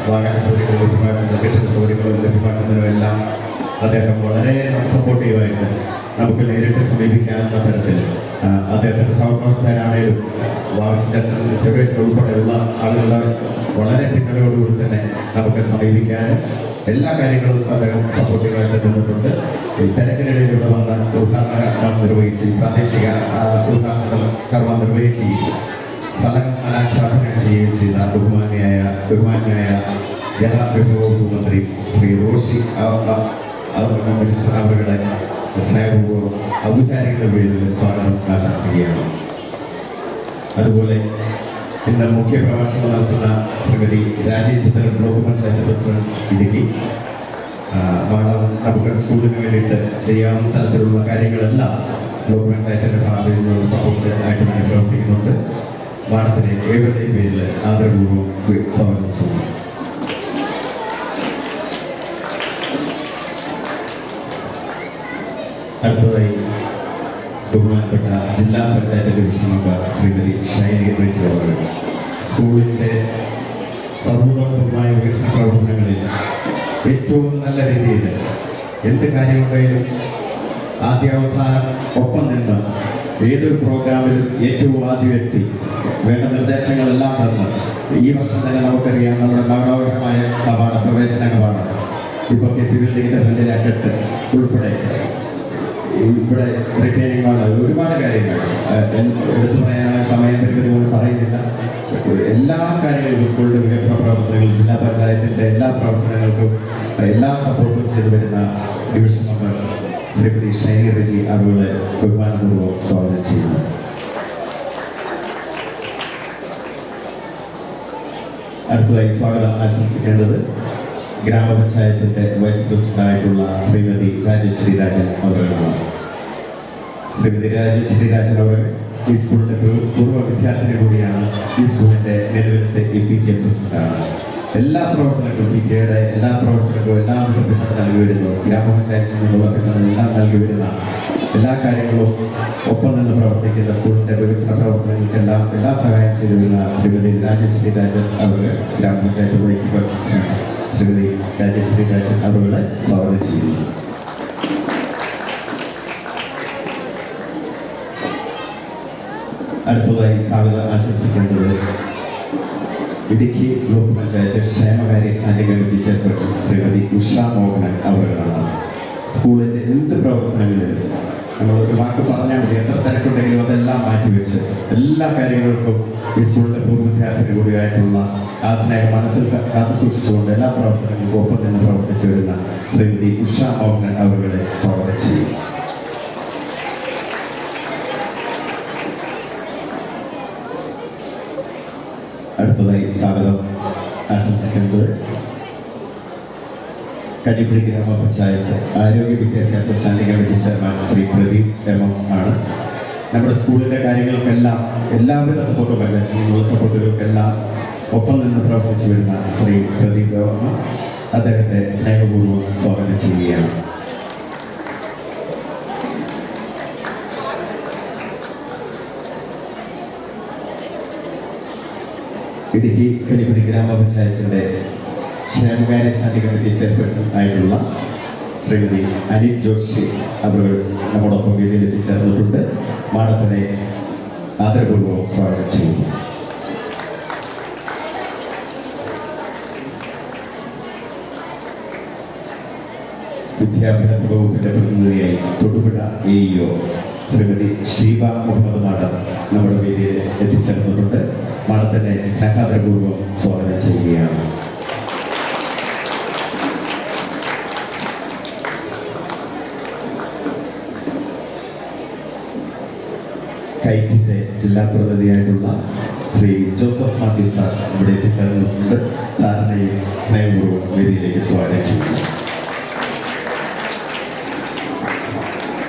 വാഹന സൗകര്യങ്ങൾ ലഭ്യമാക്കുന്ന കെട്ടിട സൗകര്യങ്ങൾ ലഭ്യമാക്കുന്നതിനും എല്ലാം അദ്ദേഹം വളരെ സപ്പോർട്ടീവായിട്ട് നമുക്ക് നേരിട്ട് സമീപിക്കാവുന്ന തരത്തിൽ അദ്ദേഹത്തിൻ്റെ സഹപ്രവർത്തകരാണേലും വാക്സിൻ സെക്രട്ടറി ഉൾപ്പെടെയുള്ള ആളുകളുടെ വളരെ പിന്തുണയോടുകൂടി തന്നെ നമുക്ക് സമീപിക്കാനും എല്ലാ കാര്യങ്ങളും അദ്ദേഹം സപ്പോർട്ടീവായിട്ട് നിന്നിട്ടുണ്ട്. തിരക്കിനിടയിൽ ഇവിടെ വന്ന് ഉദ്ഘാടനം നിർവഹിച്ച് പ്രാദേശിക ഉദ്ഘാടന കർമ്മം നിർവഹിക്കുകയും ഫലം അനാച്ഛാദനം ചെയ്യുകയും ചെയ്ത ബഹുമാന്യായ ജലവിഭവ വകുപ്പ് മന്ത്രി ശ്രീ റോഷി അവരുടെ സ്നേഹപൂർവ്വം ഔപചാരികളുടെ പേരിൽ സ്വാഗതം ആശംസിക്കുകയാണ്. അതുപോലെ ഇന്ന് മുഖ്യ പ്രഭാഷണം നടത്തുന്ന ശ്രീമതി രാജീവ് ചിത്രൻ ബ്ലോക്ക് പഞ്ചായത്ത് പ്രസിഡന്റ് ഇടുക്കി നമുക്ക് സ്കൂളിന് വേണ്ടിയിട്ട് ചെയ്യാവുന്ന തരത്തിലുള്ള കാര്യങ്ങളെല്ലാം ബ്ലോക്ക് പഞ്ചായത്തിൻ്റെ ഭാഗത്ത് നിന്നുള്ള സപ്പോർട്ട് ആയിട്ട് തന്നെ പ്രവർത്തിക്കുന്നുണ്ട്. മാഡത്തിനെ ഏവരുടെയും പേരിൽ ആദരപൂർവ്വം സ്വാഗതം ചെയ്യുന്നു. അടുത്തതായി ബഹുമാനപ്പെട്ട ജില്ലാ പഞ്ചായത്ത് ഡിവിഷൻ മെമ്പർ ശ്രീമതി ഷൈനി റിച്ച് അവർ സ്കൂളിൻ്റെ സർവതോമുഖമായ വികസന പ്രവർത്തനങ്ങളിൽ ഏറ്റവും നല്ല രീതിയിൽ എന്ത് കാര്യങ്ങളുടെയും ആദ്യാവസാനം ഒപ്പം നിന്ന് ഏതൊരു പ്രോഗ്രാമിലും ഏറ്റവും ആദ്യം എത്തി വേണ്ട നിർദ്ദേശങ്ങളെല്ലാം തന്ന് ഈ വർഷം തന്നെ നമുക്കറിയാം നമ്മുടെ മനോഹരമായ കവാടം പ്രവേശന കവാടം ഇപ്പോൾ കെപി ബിൽഡിങ്ങിൻ്റെ ഫ്രണ്ടിലെ കെട്ട് ഉൾപ്പെടെ ഇവിടെ റിട്ടേണിംഗ് ആണ് ഒരുപാട് കാര്യങ്ങൾ എടുത്തു പറയാൻ സമയം പരിമിതി കൊണ്ട് പറയുന്നില്ല. എല്ലാ കാര്യങ്ങളും സ്കൂളിൻ്റെ വികസന പ്രവർത്തനങ്ങൾ ജില്ലാ പഞ്ചായത്തിൻ്റെ എല്ലാ പ്രവർത്തനങ്ങൾക്കും എല്ലാ സപ്പോർട്ടും ചെയ്തു വരുന്ന ഡിവിഷൻ മെമ്പർ ശ്രീമതി ഷൈനി റജി അവരുടെ ബഹുമാനപൂർവ്വം സ്വാഗതം ചെയ്യുന്നു. അടുത്തതായി സ്വാഗതം ആശംസിക്കേണ്ടത് ഗ്രാമപഞ്ചായത്തിൻ്റെ വൈസ് പ്രസിഡന്റായിട്ടുള്ള ശ്രീമതി രാജശ്രീ രാജൻ അവരാണ്. ശ്രീമതി രാജശ്രീ രാജൻ അവർ ഈ സ്കൂളിൻ്റെ പൂർവ്വ വിദ്യാർത്ഥിനി കൂടിയാണ്. ഈ സ്കൂളിൻ്റെ നിലവിലത്തെ PTA പ്രസിഡന്റാണ്. എല്ലാ പ്രവർത്തനങ്ങളും PTA എല്ലാ പ്രവർത്തനങ്ങളും എല്ലാം പിന്തുണ നൽകി വരുന്നു. ഗ്രാമപഞ്ചായത്തിൽ നിന്നുള്ള പിന്തുണ എല്ലാം നൽകി വരുന്ന എല്ലാ കാര്യങ്ങളും ഒപ്പം നിന്ന് പ്രവർത്തിക്കുന്ന സ്കൂളിൻ്റെ വികസന പ്രവർത്തനങ്ങൾക്കെല്ലാം എല്ലാ സഹായം ചെയ്തു വരുന്ന ശ്രീമതി രാജശ്രീ രാജൻ അവർ ഗ്രാമപഞ്ചായത്ത് വൈസ് പ്രസിഡന്റ് ശ്രീമതി രാജശ്രീ രാജൻ അവരുടെ സ്വാഗതം ചെയ്യുന്നു. അടുത്തതായി സ്വാഗതം ആശംസിക്കേണ്ടത് ഇടുക്കി ബ്ലോക്ക് പഞ്ചായത്ത് ക്ഷേമകാര്യ standing committee chairperson Shrimati Usha Mohanan അവരാണ്. സ്കൂളിൻ്റെ എന്ത് പ്രവർത്തനങ്ങളിലും നമ്മൾ ഒരു വാക്ക് പറഞ്ഞാൽ മതി, എത്ര തിരക്കുണ്ടെങ്കിലും അതെല്ലാം മാറ്റിവെച്ച് എല്ലാ കാര്യങ്ങൾക്കും ഈ സ്കൂളിൻ്റെ പൂർവ്വ വിദ്യാർത്ഥിനി കൂടിയായിട്ടുള്ള ആ സ്നേഹം മനസ്സിൽ കാത്തു സൂക്ഷിച്ചുകൊണ്ട് എല്ലാ പ്രവർത്തനങ്ങൾക്കും ഒപ്പം നിന്ന് പ്രവർത്തിച്ചു വരുന്ന ശ്രീമതി ഉഷ മോഹനൻ അവരുടെ സ്വാഗതം ചെയ്യും. അടുത്തതായി സ്വാഗതം ആശംസിക്കുന്നത് കഞ്ഞിക്കുഴി ഗ്രാമപഞ്ചായത്ത് ആരോഗ്യ വിദ്യാഭ്യാസ standing committee chairman Shri Pradeep M ആണ്. നമ്മുടെ സ്കൂളിൻ്റെ കാര്യങ്ങൾക്കെല്ലാം എല്ലാവിധ സപ്പോർട്ടുമല്ല നിങ്ങളുടെ സപ്പോർട്ടുകൾക്കെല്ലാം ഒപ്പം നിന്ന് പ്രവർത്തിച്ചു വരുന്ന ശ്രീ പ്രദീപ് എം അദ്ദേഹത്തെ സ്നേഹപൂർവ്വം സ്വാഗതം ചെയ്യുകയാണ്. ഇടുക്കി കഞ്ഞിക്കുഴി ഗ്രാമപഞ്ചായത്തിൻ്റെ ക്ഷേമകാര്യ സ്റ്റാൻഡിംഗ് കമ്മിറ്റി ചെയർപേഴ്സൺ ആയിട്ടുള്ള ശ്രീമതി അനിൽ ജോഷി അവർ നമ്മോടൊപ്പം വേദിയിൽ എത്തിച്ചേർന്നിട്ടുണ്ട്. മാഡത്തിനെ ആദരപൂർവ്വം സ്വാഗതം ചെയ്യുന്നു. വിദ്യാഭ്യാസ വകുപ്പിന്റെ പ്രതിനിധിയായി തൊടുപുഴ AEO ശ്രീമതി ഷീബ മുഹമ്മദ് മാഡം നമ്മുടെ വേദിയിൽ എത്തിച്ചേർന്നിട്ടുണ്ട്. മാഡത്തിനെ സ്നേഹാദരപൂർവ്വം സ്വാഗതം ചെയ്യുകയാണ്. കൈറ്റിന്റെ ജില്ലാ പ്രതിനിധിയായിട്ടുള്ള ശ്രീ ജോസഫ് മാത്യു സാർ ഇവിടെ എത്തിച്ചേർന്നിട്ടുണ്ട്. സാറിനെയും സ്നേഹപൂർവ്വം വേദിയിലേക്ക് സ്വാഗതം ചെയ്യുന്നു.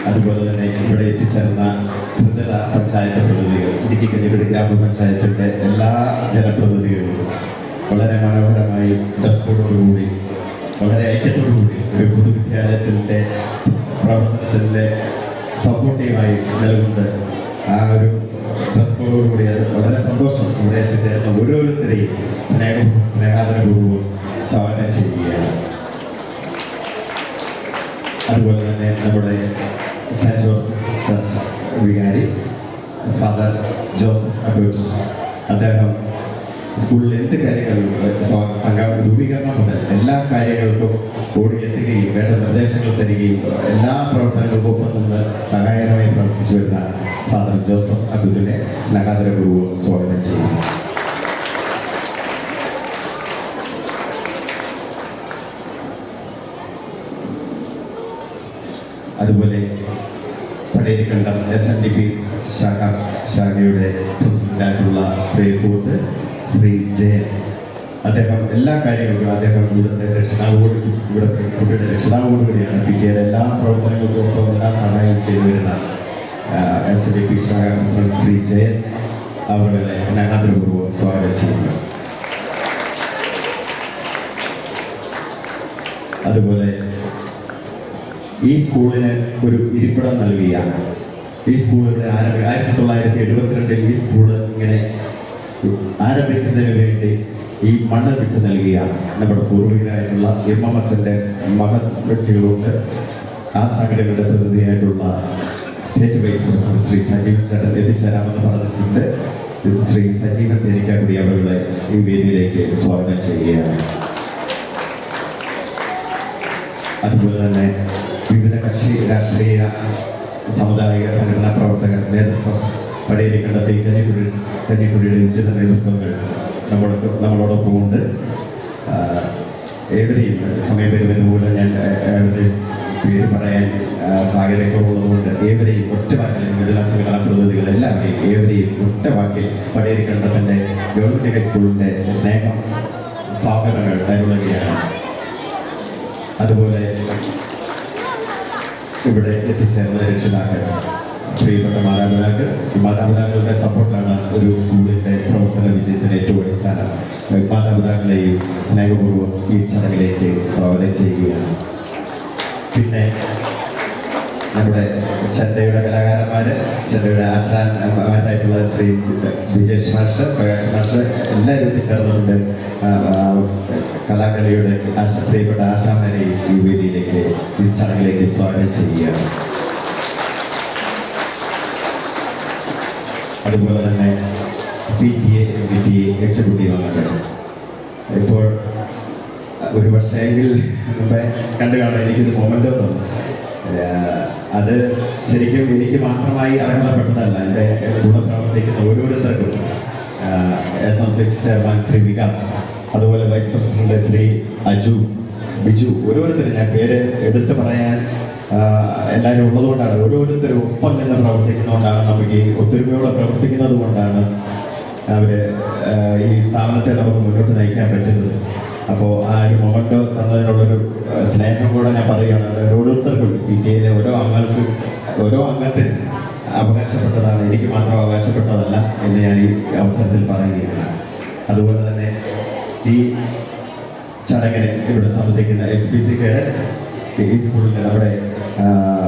അതുപോലെ തന്നെ ഇവിടെ എത്തിച്ചേർന്ന ത്രിതല പഞ്ചായത്ത് പ്രതിനിധികൾ, ഇടുക്കി കഞ്ഞിക്കുഴി ഗ്രാമപഞ്ചായത്തിൻ്റെ എല്ലാ ജനപ്രതിനിധികളും വളരെ മനോഹരമായി ഡ്രസ് കോഡോടുകൂടി വളരെ ഐക്യത്തോടുകൂടി ഒരു പൊതുവിദ്യാലയത്തിൻ്റെ പ്രവർത്തനത്തിൻ്റെ സപ്പോർട്ടീവായി നിലകൊണ്ട് ആ ഒരു ഡ്രസ് കോഡോടുകൂടി വളരെ സന്തോഷം ഇവിടെ എത്തിച്ചേർന്ന ഓരോരുത്തരെയും സ്നേഹാദരപൂർവ്വം സ്വാഗതം ചെയ്യുകയാണ്. അതുപോലെ തന്നെ നമ്മുടെ സെൻറ്റ് ജോർജ് ചർച്ച് വികാരി ഫാദർ ജോസഫ് അബൂട്ട് അദ്ദേഹം സ്കൂളിൽ എന്ത് കാര്യങ്ങളും സംഘ രൂപീകരണം മുതൽ എല്ലാ കാര്യങ്ങൾക്കും ഓടിയെത്തുകയും വേണ്ട നിർദ്ദേശങ്ങൾ തരികയും എല്ലാ പ്രവർത്തനങ്ങൾക്കും ഒപ്പം നിന്ന് സഹായകരമായി പ്രവർത്തിച്ചു വരുന്ന ഫാദർ ജോസഫ് അബൂട്ടിനെ സ്നേഹാദരപൂർവ്വം സ്വാഗതം ചെയ്യുന്നു. അതുപോലെ പടേരിക്കണ്ടം SNDP ശാഖയുടെ പ്രസിഡന്റായിട്ടുള്ള പ്രിയ സുഹൃത്ത് ശ്രീ ജയൻ അദ്ദേഹം എല്ലാ കാര്യങ്ങൾക്കും അദ്ദേഹം ഇവിടുത്തെ കുട്ടിയുടെ രക്ഷിതാവോടുകൂടിയാണ് പിന്നീട് എല്ലാ പ്രവർത്തനങ്ങൾക്കും ഒപ്പം എല്ലാ സഹായം ചെയ്തു വരുന്ന SNDP ശാഖ പ്രസിഡന്റ് ശ്രീ ജയൻ അവരുടെ സ്നേഹാദരപൂർവ്വം സ്വാഗതം ചെയ്യുന്നു. അതുപോലെ ഈ സ്കൂളിന് ഒരു ഇരിപ്പിടം നൽകിയാണ്. ഈ സ്കൂൾ ഇവിടെ 1972 ഈ സ്കൂൾ ഇങ്ങനെ ആരംഭിക്കുന്നതിന് വേണ്ടി ഈ മണ്ണ് വിട്ട് നൽകിയാണ്. നമ്മുടെ പൂർവികരായിട്ടുള്ള MMSന്റെ മഹത് വ്യക്തികളുണ്ട്. ആ സംഘടനയുടെ പ്രതിനിധിയായിട്ടുള്ള state vice president Shri Sajeevan ചേട്ടൻ എത്തിച്ചേരാമെന്ന് പറഞ്ഞിട്ടുണ്ട്. ശ്രീ സജീവൻ തേനിക്കാക്കുടി അവരുടെ ഈ വേദിയിലേക്ക് സ്വാഗതം ചെയ്യുകയാണ്. അതുപോലെ തന്നെ വിവിധ കക്ഷി രാഷ്ട്രീയ സാമുദായിക സംഘടനാ പ്രവർത്തകർ നേതൃത്വം പടയേരിക്കണ്ടത്തെ കഞ്ഞിക്കുഴിയുടെ ഉചിത നേതൃത്വങ്ങൾ നമ്മളോടൊപ്പം ഉണ്ട്. ഏവരെയും സമയപരിമിതിലൂടെ ഞാൻ പേര് പറയാൻ സാഹചര്യങ്ങളുള്ളതുകൊണ്ട് ഏവരെയും ഒറ്റവാക്കിൽ വിവിധ സംഘടനാ പ്രതിനിധികൾ എല്ലാവരെയും ഏവരെയും ഒറ്റവാക്കിൽ പടയേരിക്കണ്ടത്തിൻ്റെ ഗവൺമെൻറ് ഹൈസ്കൂളിൻ്റെ സ്നേഹം സ്വാഗതങ്ങൾ അരുളുകയാണ്. അതുപോലെ ഇവിടെ എത്തിച്ചേർന്ന രക്ഷിതാക്കൾ, പ്രിയപ്പെട്ട മാതാപിതാക്കളുടെ സപ്പോർട്ടാണ് ഒരു സ്കൂളിൻ്റെ പ്രവർത്തന വിജയത്തിന് ഏറ്റവും അടിസ്ഥാനം. മാതാപിതാക്കളെയും സ്നേഹപൂർവ്വം ഈ ചടങ്ങിലേക്ക് സ്വാഗതം ചെയ്യുകയാണ്. പിന്നെ നമ്മുടെ ചെണ്ടയുടെ കലാകാരന്മാർ, ചെണ്ടയുടെ ആശാന്മാരായിട്ടുള്ള ശ്രീ വിജേഷ് മാസ്റ്റർ, പ്രകാശ് മാസ്റ്റർ എല്ലാവരും എത്തിച്ചേർന്നുകൊണ്ട് കലാകളിയുടെ പ്രിയപ്പെട്ട ആശാന്മാരെയും ഈ വേദിയിലേക്ക് ഈ ചടങ്ങിലേക്ക് സ്വാഗതം ചെയ്യുകയാണ്. അതുപോലെ തന്നെ PTA എക്സിക്യൂട്ടീവ് അംഗങ്ങൾ ഇപ്പോൾ ഒരു വർഷമെങ്കിൽ മുമ്പേ കണ്ടു കാണാൻ എനിക്കൊരു മൊമെൻ്റ് തോന്നുന്നു. അത് ശരിക്കും എനിക്ക് മാത്രമായി അർഹതപ്പെട്ടതല്ല. എൻ്റെ കൂടെ പ്രവർത്തിക്കുന്ന ഓരോരുത്തർക്കും SNC ചെയർമാൻ ശ്രീ വികാസ്, അതുപോലെ വൈസ് പ്രസിഡന്റ് ശ്രീ ബിജു ഓരോരുത്തരും ഞാൻ പേര് എടുത്തു പറയാൻ എല്ലാവരും ഉള്ളതുകൊണ്ടാണ്. ഓരോരുത്തരും ഒപ്പം നിന്ന് പ്രവർത്തിക്കുന്നതുകൊണ്ടാണ്, നമുക്ക് ഈ ഒത്തൊരുമയോടെ പ്രവർത്തിക്കുന്നത് കൊണ്ടാണ് അവർ ഈ സ്ഥാപനത്തെ നമുക്ക് മുന്നോട്ട് നയിക്കാൻ പറ്റുന്നത്. അപ്പോൾ ആ ഒരു മൊമെൻ്റ് തന്നതിനുള്ളൊരു സ്നേഹം കൂടെ ഞാൻ പറയുകയാണ്. ഓരോരുത്തർക്കും PTA ഓരോ അംഗത്തിന് അവകാശപ്പെട്ടതാണ്, എനിക്ക് മാത്രം അവകാശപ്പെട്ടതല്ല എന്ന് ഞാൻ ഈ അവസരത്തിൽ പറയുകയാണ്. അതുപോലെ തന്നെ ഈ ചടങ്ങിന് ഇവിടെ സംബന്ധിക്കുന്ന SPC കേഡറ്റ്സ്, ഈ സ്കൂളിലെ നമ്മുടെ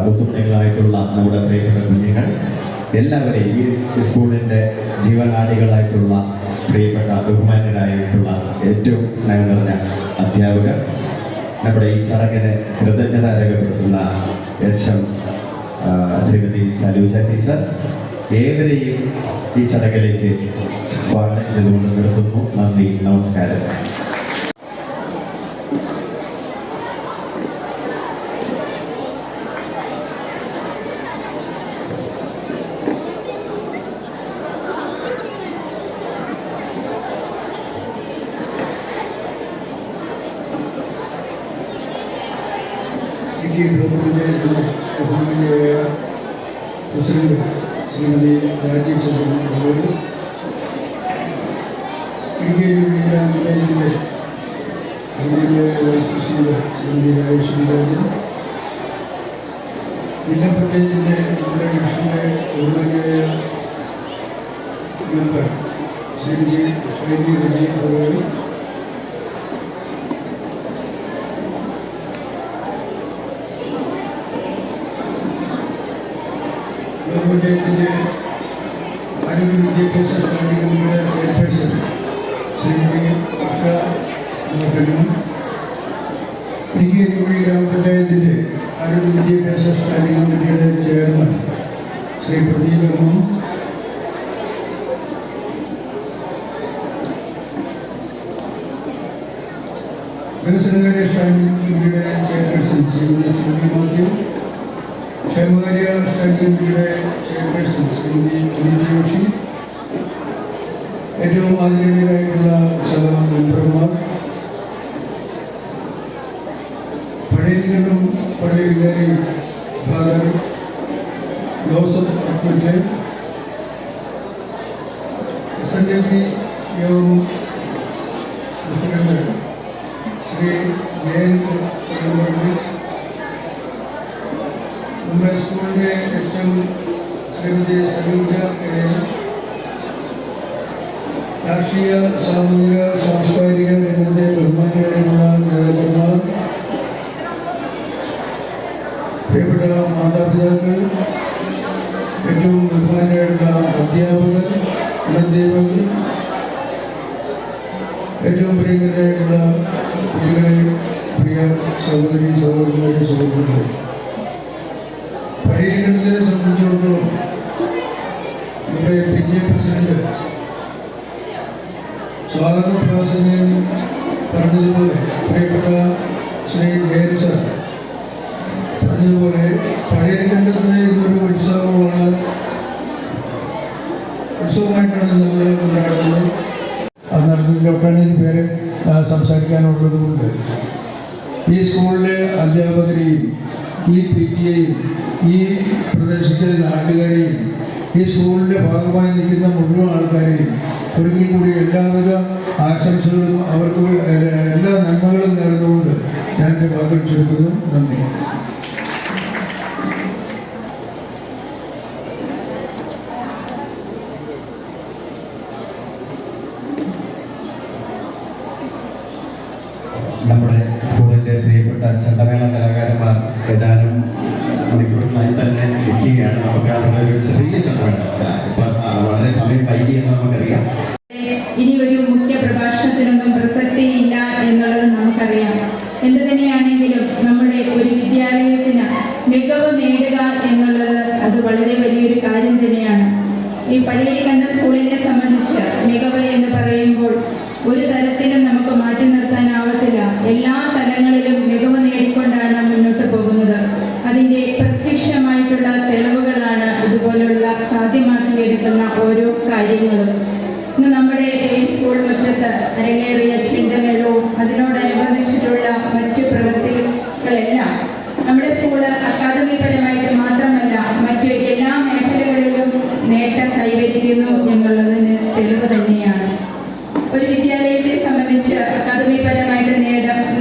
ബുദ്ധിമുട്ടുകളായിട്ടുള്ള നമ്മുടെ പ്രിയപ്പെട്ട കുഞ്ഞുങ്ങൾ എല്ലാവരെയും, ഈ സ്കൂളിൻ്റെ ജീവനാടികളായിട്ടുള്ള പ്രിയപ്പെട്ട ബഹുമാന്യരായിട്ടുള്ള ഏറ്റവും സ്നേഹം നിറഞ്ഞ അധ്യാപകർ, നമ്മുടെ ഈ ചടങ്ങിന് കൃതജ്ഞത രേഖപ്പെടുത്തുന്ന HM ശ്രീമതി സലൂജ ടീച്ചർ, ഏവരെയും ഈ ചടങ്ങിലേക്ക് സ്വാഗതം ചെയ്തുകൊണ്ട് നിർത്തുന്നു. നന്ദി, നമസ്കാരം. ബഹുമാന്യയായ പ്രസിഡന്റ് ശ്രീമതി രാജീവ് ചന്ദ്രൻ അവരോട്, ഇടുക്കി ഗ്രാമപഞ്ചായത്തിൻ്റെ ബഹുമാന്യയായ വൈസ് പ്രസിഡന്റ് ശ്രീമതി രാജേശ്വരി രാജൻ, ജില്ലാ പഞ്ചായത്തിൻ്റെ നമ്മുടെ ഡിവിഷൻ്റെ ബഹുമാന്യയായ മെമ്പർ ശ്രീമതി ശ്രീമതി രജി അവരോട്, പഞ്ചായത്തിൻ്റെ ആരോഗ്യ വിദ്യാഭ്യാസ സ്റ്റാൻഡിംഗ് കമ്മിറ്റിയുടെ ചെയർപേഴ്സൺ ശ്രീമതി ഉഷ മോഹനും, ഇടുക്കി ഗ്രാമപഞ്ചായത്തിൻ്റെ ആരോഗ്യ വിദ്യാഭ്യാസ സ്റ്റാൻഡിംഗ് കമ്മിറ്റിയുടെ ചെയർമാൻ ശ്രീ പ്രദീപ് എം, വികസനകാര്യ സ്റ്റാൻഡിംഗ് കമ്മിറ്റിയുടെ ചെയർപേഴ്സൺ ശ്രീമതി സ്മൃതി മാത്യു, ക്ഷേമകാര്യ സ്റ്റാൻഡിംഗ് കമ്മിറ്റിയുടെ ചെയർപേഴ്സൺ ശ്രീമതി അനിത ജോഷി, ഏറ്റവും ആദരണീയരായിട്ടുള്ള മെമ്പർമാർ, പഴയകണ്ഠം പള്ളി വികാരി ഫാദർ ജോസഫ് അക്മറ്റ്, SNDP യോഗം പ്രസിഡന്റ് ശ്രീ ജയന്ത്, നമ്മുടെ സ്കൂളിൻ്റെ HM ശ്രീമതി സലൂജ, രാഷ്ട്രീയ സാമൂഹിക സാംസ്കാരിക രംഗത്തെ ബഹുമാന്യരായിട്ടുള്ള നേതാക്കന്മാർ, പ്രിയപ്പെട്ട മാതാപിതാക്കൾ, ഏറ്റവും ബഹുമാന്യരായിട്ടുള്ള അധ്യാപകർ, അധ്യാപകർ, ഏറ്റവും പ്രിയങ്കരായിട്ടുള്ള കുട്ടികളെ, പ്രിയ സഹോദരി സഹോദരന്മാരെ, സുഹൃത്തുക്കളെ, പഴയകണ്ഠത്തിനെ സംബന്ധിച്ചിടത്തോളം നമ്മുടെ PTA പ്രസിഡന്റ് സ്വാഗത പ്രാസംഗികൻ പറഞ്ഞതുപോലെ, പ്രിയപ്പെട്ട ശ്രീ ജയൻ സർ പറഞ്ഞതുപോലെ, പഴയകണ്ഠത്തിലെ ഇതൊരു ഉത്സവമായിട്ടാണ് നമ്മൾ കൊണ്ടാടുന്നത്. അത് നടത്തുന്ന ഒട്ടനവധി പേര് സംസാരിക്കാനുള്ളതുകൊണ്ട് ഈ സ്കൂളിലെ അധ്യാപകരെയും ഈ PTAയും ഈ പ്രദേശത്തെ നാട്ടുകാരെയും ഈ സ്കൂളിൻ്റെ ഭാഗമായി നിൽക്കുന്ന മുഴുവൻ ആൾക്കാരെയും ഒരിക്കൽ കൂടി എല്ലാവിധ ആശംസകളും അവർക്ക് എല്ലാ നന്മകളും നേർന്നുകൊണ്ട് ഞാൻ എൻ്റെ വാക്കുകൾ ചുരുക്കുന്നു. നന്ദി. നമ്മുടെ സ്കൂളിൻ്റെ പ്രിയപ്പെട്ട ചെണ്ടമേള കലാകാരന്മാർ ഏതാനും മണിക്കൂറിനായി തന്നെ എത്തിക്കുകയാണ്. നമുക്ക് അവിടെ ഒരു ചെറിയ ചെണ്ടമേള, വളരെ സമയം വൈകിയെന്ന് നമുക്കറിയാം. ഇനി ഒരു മുഖ്യ പ്രഭാഷണത്തിനൊന്നും പ്രസക്തിയില്ല എന്നുള്ളത് നമുക്കറിയാം. എന്തു തന്നെയാണെങ്കിലും നമ്മുടെ ഒരു വിദ്യാലയത്തിന് മികവ് നേടുക എന്നുള്ളത് അത് വളരെ വലിയൊരു കാര്യം തന്നെയാണ്. ഈ പഴയകണ്ഠ സ്കൂളിനെ സംബന്ധിച്ച് മികവ് എന്ന് പറയുമ്പോൾ ഒരു തലത്തിലും നമുക്ക് മാറ്റി നിർത്താനാവത്തില്ല. എല്ലാ തലങ്ങളിലും മികവ് നേടിക്കൊണ്ടാണ് മുന്നോട്ട് പോകുന്നത്. അതിൻ്റെ പ്രത്യക്ഷമായിട്ടുള്ള തെളിവുകളാണ് ഇതുപോലുള്ള സാധ്യമാക്കിയെടുക്കുന്ന ഓരോ കാര്യങ്ങളും. ഇന്ന് നമ്മുടെ ഈ സ്കൂൾ മുറ്റത്ത് അരങ്ങേറിയ ചെണ്ടമേളവും അതിനോടനുബന്ധിച്ചിട്ടുള്ള മറ്റു പ്രവൃത്തികളെല്ലാം നമ്മുടെ സ്കൂള് അക്കാദമികപരമായിട്ട് മാത്രമല്ല മറ്റു എല്ലാ മേഖലകളിലും നേട്ടം കൈവരിക്കുന്നു എന്നുള്ളത് ഒരു വിദ്യാലയത്തെ സംബന്ധിച്ച് അക്കാദമിപരമായിട്ട്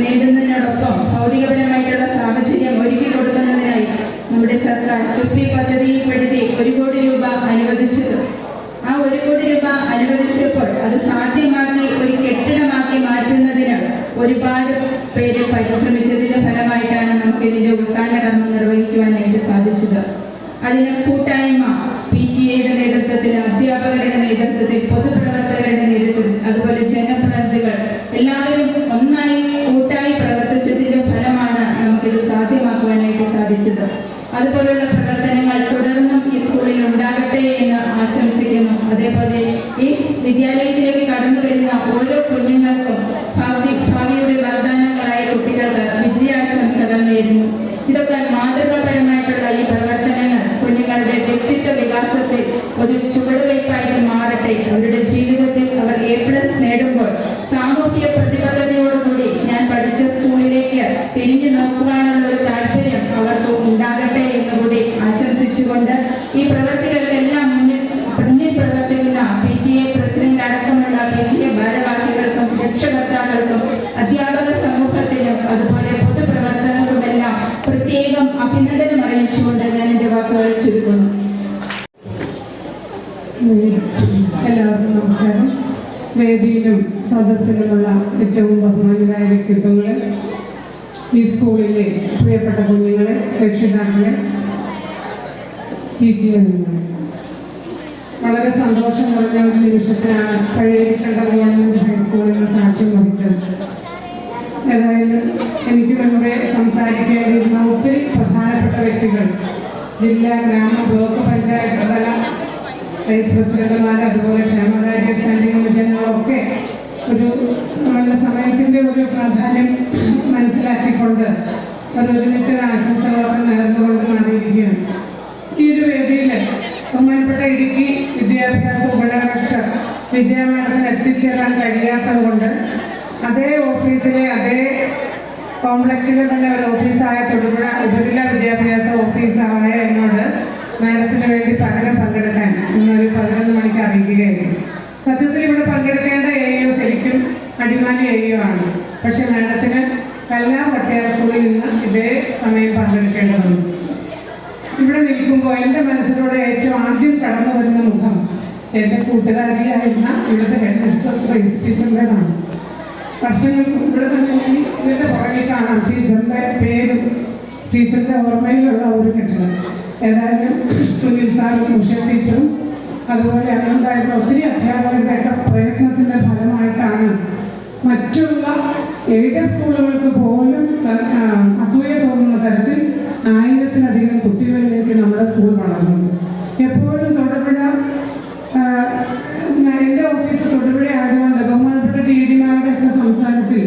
നേടുന്നതിനോടൊപ്പം ഭൗതികപരമായിട്ടുള്ള സാഹചര്യം ഒരുക്കി കൊടുക്കുന്നതിനായി നമ്മുടെ സർക്കാർ കിഫ്ബി പദ്ധതിയിൽപ്പെടുത്തി 1 കോടി രൂപ അനുവദിച്ചത്. ആ 1 കോടി രൂപ അനുവദിച്ചപ്പോൾ അത് സാധ്യമാക്കി ഒരു കെട്ടിടമാക്കി മാറ്റുന്നതിന് ഒരുപാട് പേര് പരിശ്രമിച്ചതിന്റെ ഫലമായിട്ടാണ് നമുക്ക് ഇതിന്റെ ഉദ്ഘാടന കർമ്മം നിർവഹിക്കുവാനായിട്ട് സാധിച്ചത്. അതിന് കൂട്ടായ്മ PTA-യുടെ നേതൃത്വത്തിൽ, അധ്യാപകരുടെ നേതൃത്വത്തിൽ, പൊതുപ്രവർത്തകരുടെ നേതൃത്വത്തിൽ, അതുപോലെ ജനപ്രതിനിധികൾ എല്ലാവരും ഒന്നായി കൂട്ടായി പ്രവർത്തിച്ചതിന്റെ ഫലമാണ് നമുക്കിത് സാധ്യമാക്കുവാനായിട്ട് സാധിച്ചത്. അതുപോലുള്ള പ്രവർത്തനങ്ങൾ തുടർന്നും ഈ സ്കൂളിൽ ഉണ്ടാകട്ടെ എന്ന് ആശംസിക്കുന്നു. അതേപോലെ ഈ വിദ്യാലയത്തിലേക്ക് കടന്നു വരുന്ന ഓരോ കുഞ്ഞുങ്ങൾക്കും ഭാവിയുടെ വാഗ്ദാനങ്ങളായ കുട്ടികൾക്ക് വിജയാശംസകൾ നേരുന്നു. ഇതൊക്കെ മാതൃകാപരമായിട്ടുള്ള ഈ പ്രവർത്തനങ്ങൾ കുഞ്ഞുങ്ങളുടെ വ്യക്തിത്വ വികാസത്തിൽ ഒരു ചുവടുവയ്പായിട്ട് മാറട്ടെ. അവരുടെ ജീവിതത്തിൽ അവർ A+ നേടുമ്പോൾ സാമൂഹ്യ പ്രതിബദ്ധതയോടുകൂടി ഞാൻ പഠിച്ച സ്കൂളിലേക്ക് തിരിഞ്ഞു നോക്കുവാനുള്ള ഒരു താല്പര്യം അവർക്ക് ഉണ്ടാകട്ടെ എന്നുകൂടി ആശംസിച്ചുകൊണ്ട് ഈ പ്രവർത്തികൾക്കെല്ലാം മുന്നിൽ പ്രവർത്തിക്കുന്ന PTA പ്രസിഡന്റ് അടക്കമുള്ള PTA ഭാരവാഹികൾക്കും രക്ഷകർത്താക്കൾക്കും അധ്യാപക സമൂഹത്തിനും അതുപോലെ പൊതുപ്രവർത്തകർക്കുമെല്ലാം പ്രത്യേകം അഭിനന്ദനം അറിയിച്ചുകൊണ്ട് ഞാൻ എൻ്റെ വാക്കുകൾ ചുരുക്കുന്നു. എല്ലാവർക്കും നമസ്കാരം. വേദിയിലും സദസ്സിലുമുള്ള ഏറ്റവും ബഹുമാനരായ വ്യക്തിത്വങ്ങളെ, ഈ സ്കൂളിലെ പ്രിയപ്പെട്ട കുഞ്ഞുങ്ങളെ, രക്ഷിതാക്കളെ, PTA അംഗങ്ങളെ, വളരെ സന്തോഷം നിറഞ്ഞ ഒരു നിമിഷത്തിലാണ് പഴയരിക്കണ്ട ഗവൺമെൻറ് ഹൈസ്കൂളിൽ സാക്ഷ്യം വഹിച്ചത്. ഏതായാലും എനിക്ക് മുൻപേ സംസാരിക്കേണ്ടിയിരുന്ന ഒത്തിരി പ്രധാനപ്പെട്ട വ്യക്തികൾ, ജില്ലാ, ഗ്രാമ, ബ്ലോക്ക് പഞ്ചായത്ത് തല വൈസ് പ്രസിഡന്റുമാർ, അതുപോലെ ക്ഷേമകാര്യ സ്റ്റാൻഡിംഗ് കമ്മിറ്റി അംഗങ്ങളൊക്കെ ഒരു നമ്മളുടെ സമയത്തിൻ്റെ ഒരു പ്രാധാന്യം മനസ്സിലാക്കിക്കൊണ്ട് ഒരുമിച്ച് ആശംസകളൊക്കെ നേർന്നുകൊണ്ട് മാറിയിരിക്കുകയാണ്. ഈ ഒരു വേദിയിൽ ബഹുമാനപ്പെട്ട ഇടുക്കി വിദ്യാഭ്യാസ ഉപഡയറക്ടർ വിജയ മാഡത്തിന് എത്തിച്ചേരാൻ കഴിയാത്തത് കൊണ്ട് അതേ ഓഫീസിലെ അതേ കോംപ്ലക്സിലെ തന്നെ ഒരു ഓഫീസായ തൊടുപുഴ ഉപജില്ലാ വിദ്യാഭ്യാസ ഓഫീസായ എന്നോട് മാഡത്തിന് വേണ്ടി പകരം പങ്കെടുക്കാൻ ഇന്നൊരു 11 മണിക്ക് അറിയിക്കുകയായിരുന്നു. സത്യത്തിൽ ഇവിടെ പങ്കെടുക്കേണ്ട AO ശരിക്കും അടിമാലി AO ആണ്. പക്ഷെ മാഡത്തിന് കല്ലാർ വട്ടയാർ സ്കൂളിൽ നിന്ന് ഇതേ സമയം പങ്കെടുക്കേണ്ടതുണ്ട്. ഇവിടെ നിൽക്കുമ്പോൾ എൻ്റെ മനസ്സിലൂടെ ഏറ്റവും ആദ്യം കടന്നു വരുന്ന മുഖം എൻ്റെ കൂട്ടുകാരിയായിരുന്ന ഇവിടുത്തെ ഹെഡ് മിസ്ട്രസ് റൈസ് ടീച്ചറിൻ്റെതാണ്. വർഷങ്ങൾക്ക് ഇവിടെ തന്നെ ഇതിൻ്റെ പുറകിൽ കാണാം ടീച്ചറിൻ്റെ പേരും ടീച്ചറിൻ്റെ ഓർമ്മയിലുള്ള ഒരു കെട്ടിടം. ഏതായാലും സുനിൽ സാറും ഉഷ ടീച്ചറും അതുപോലെ അതുണ്ടായിരുന്ന ഒത്തിരി അധ്യാപകരുടെയൊക്കെ പ്രയത്നത്തിൻ്റെ ഫലമായിട്ടാണ് മറ്റുള്ള എയ്ഡഡ് സ്കൂളുകൾക്ക് പോലും അസൂയ തോന്നുന്ന തരത്തിൽ 1000-ലധികം കുട്ടികളിലേക്ക് നമ്മുടെ സ്കൂൾ വളർന്നു. എപ്പോഴും തൊടുപുഴ, എൻ്റെ ഓഫീസ് തൊടുപുഴ ആയതുകൊണ്ട് ബഹുമാനപ്പെട്ട DD-മാരുടെയൊക്കെ സംസാരത്തിൽ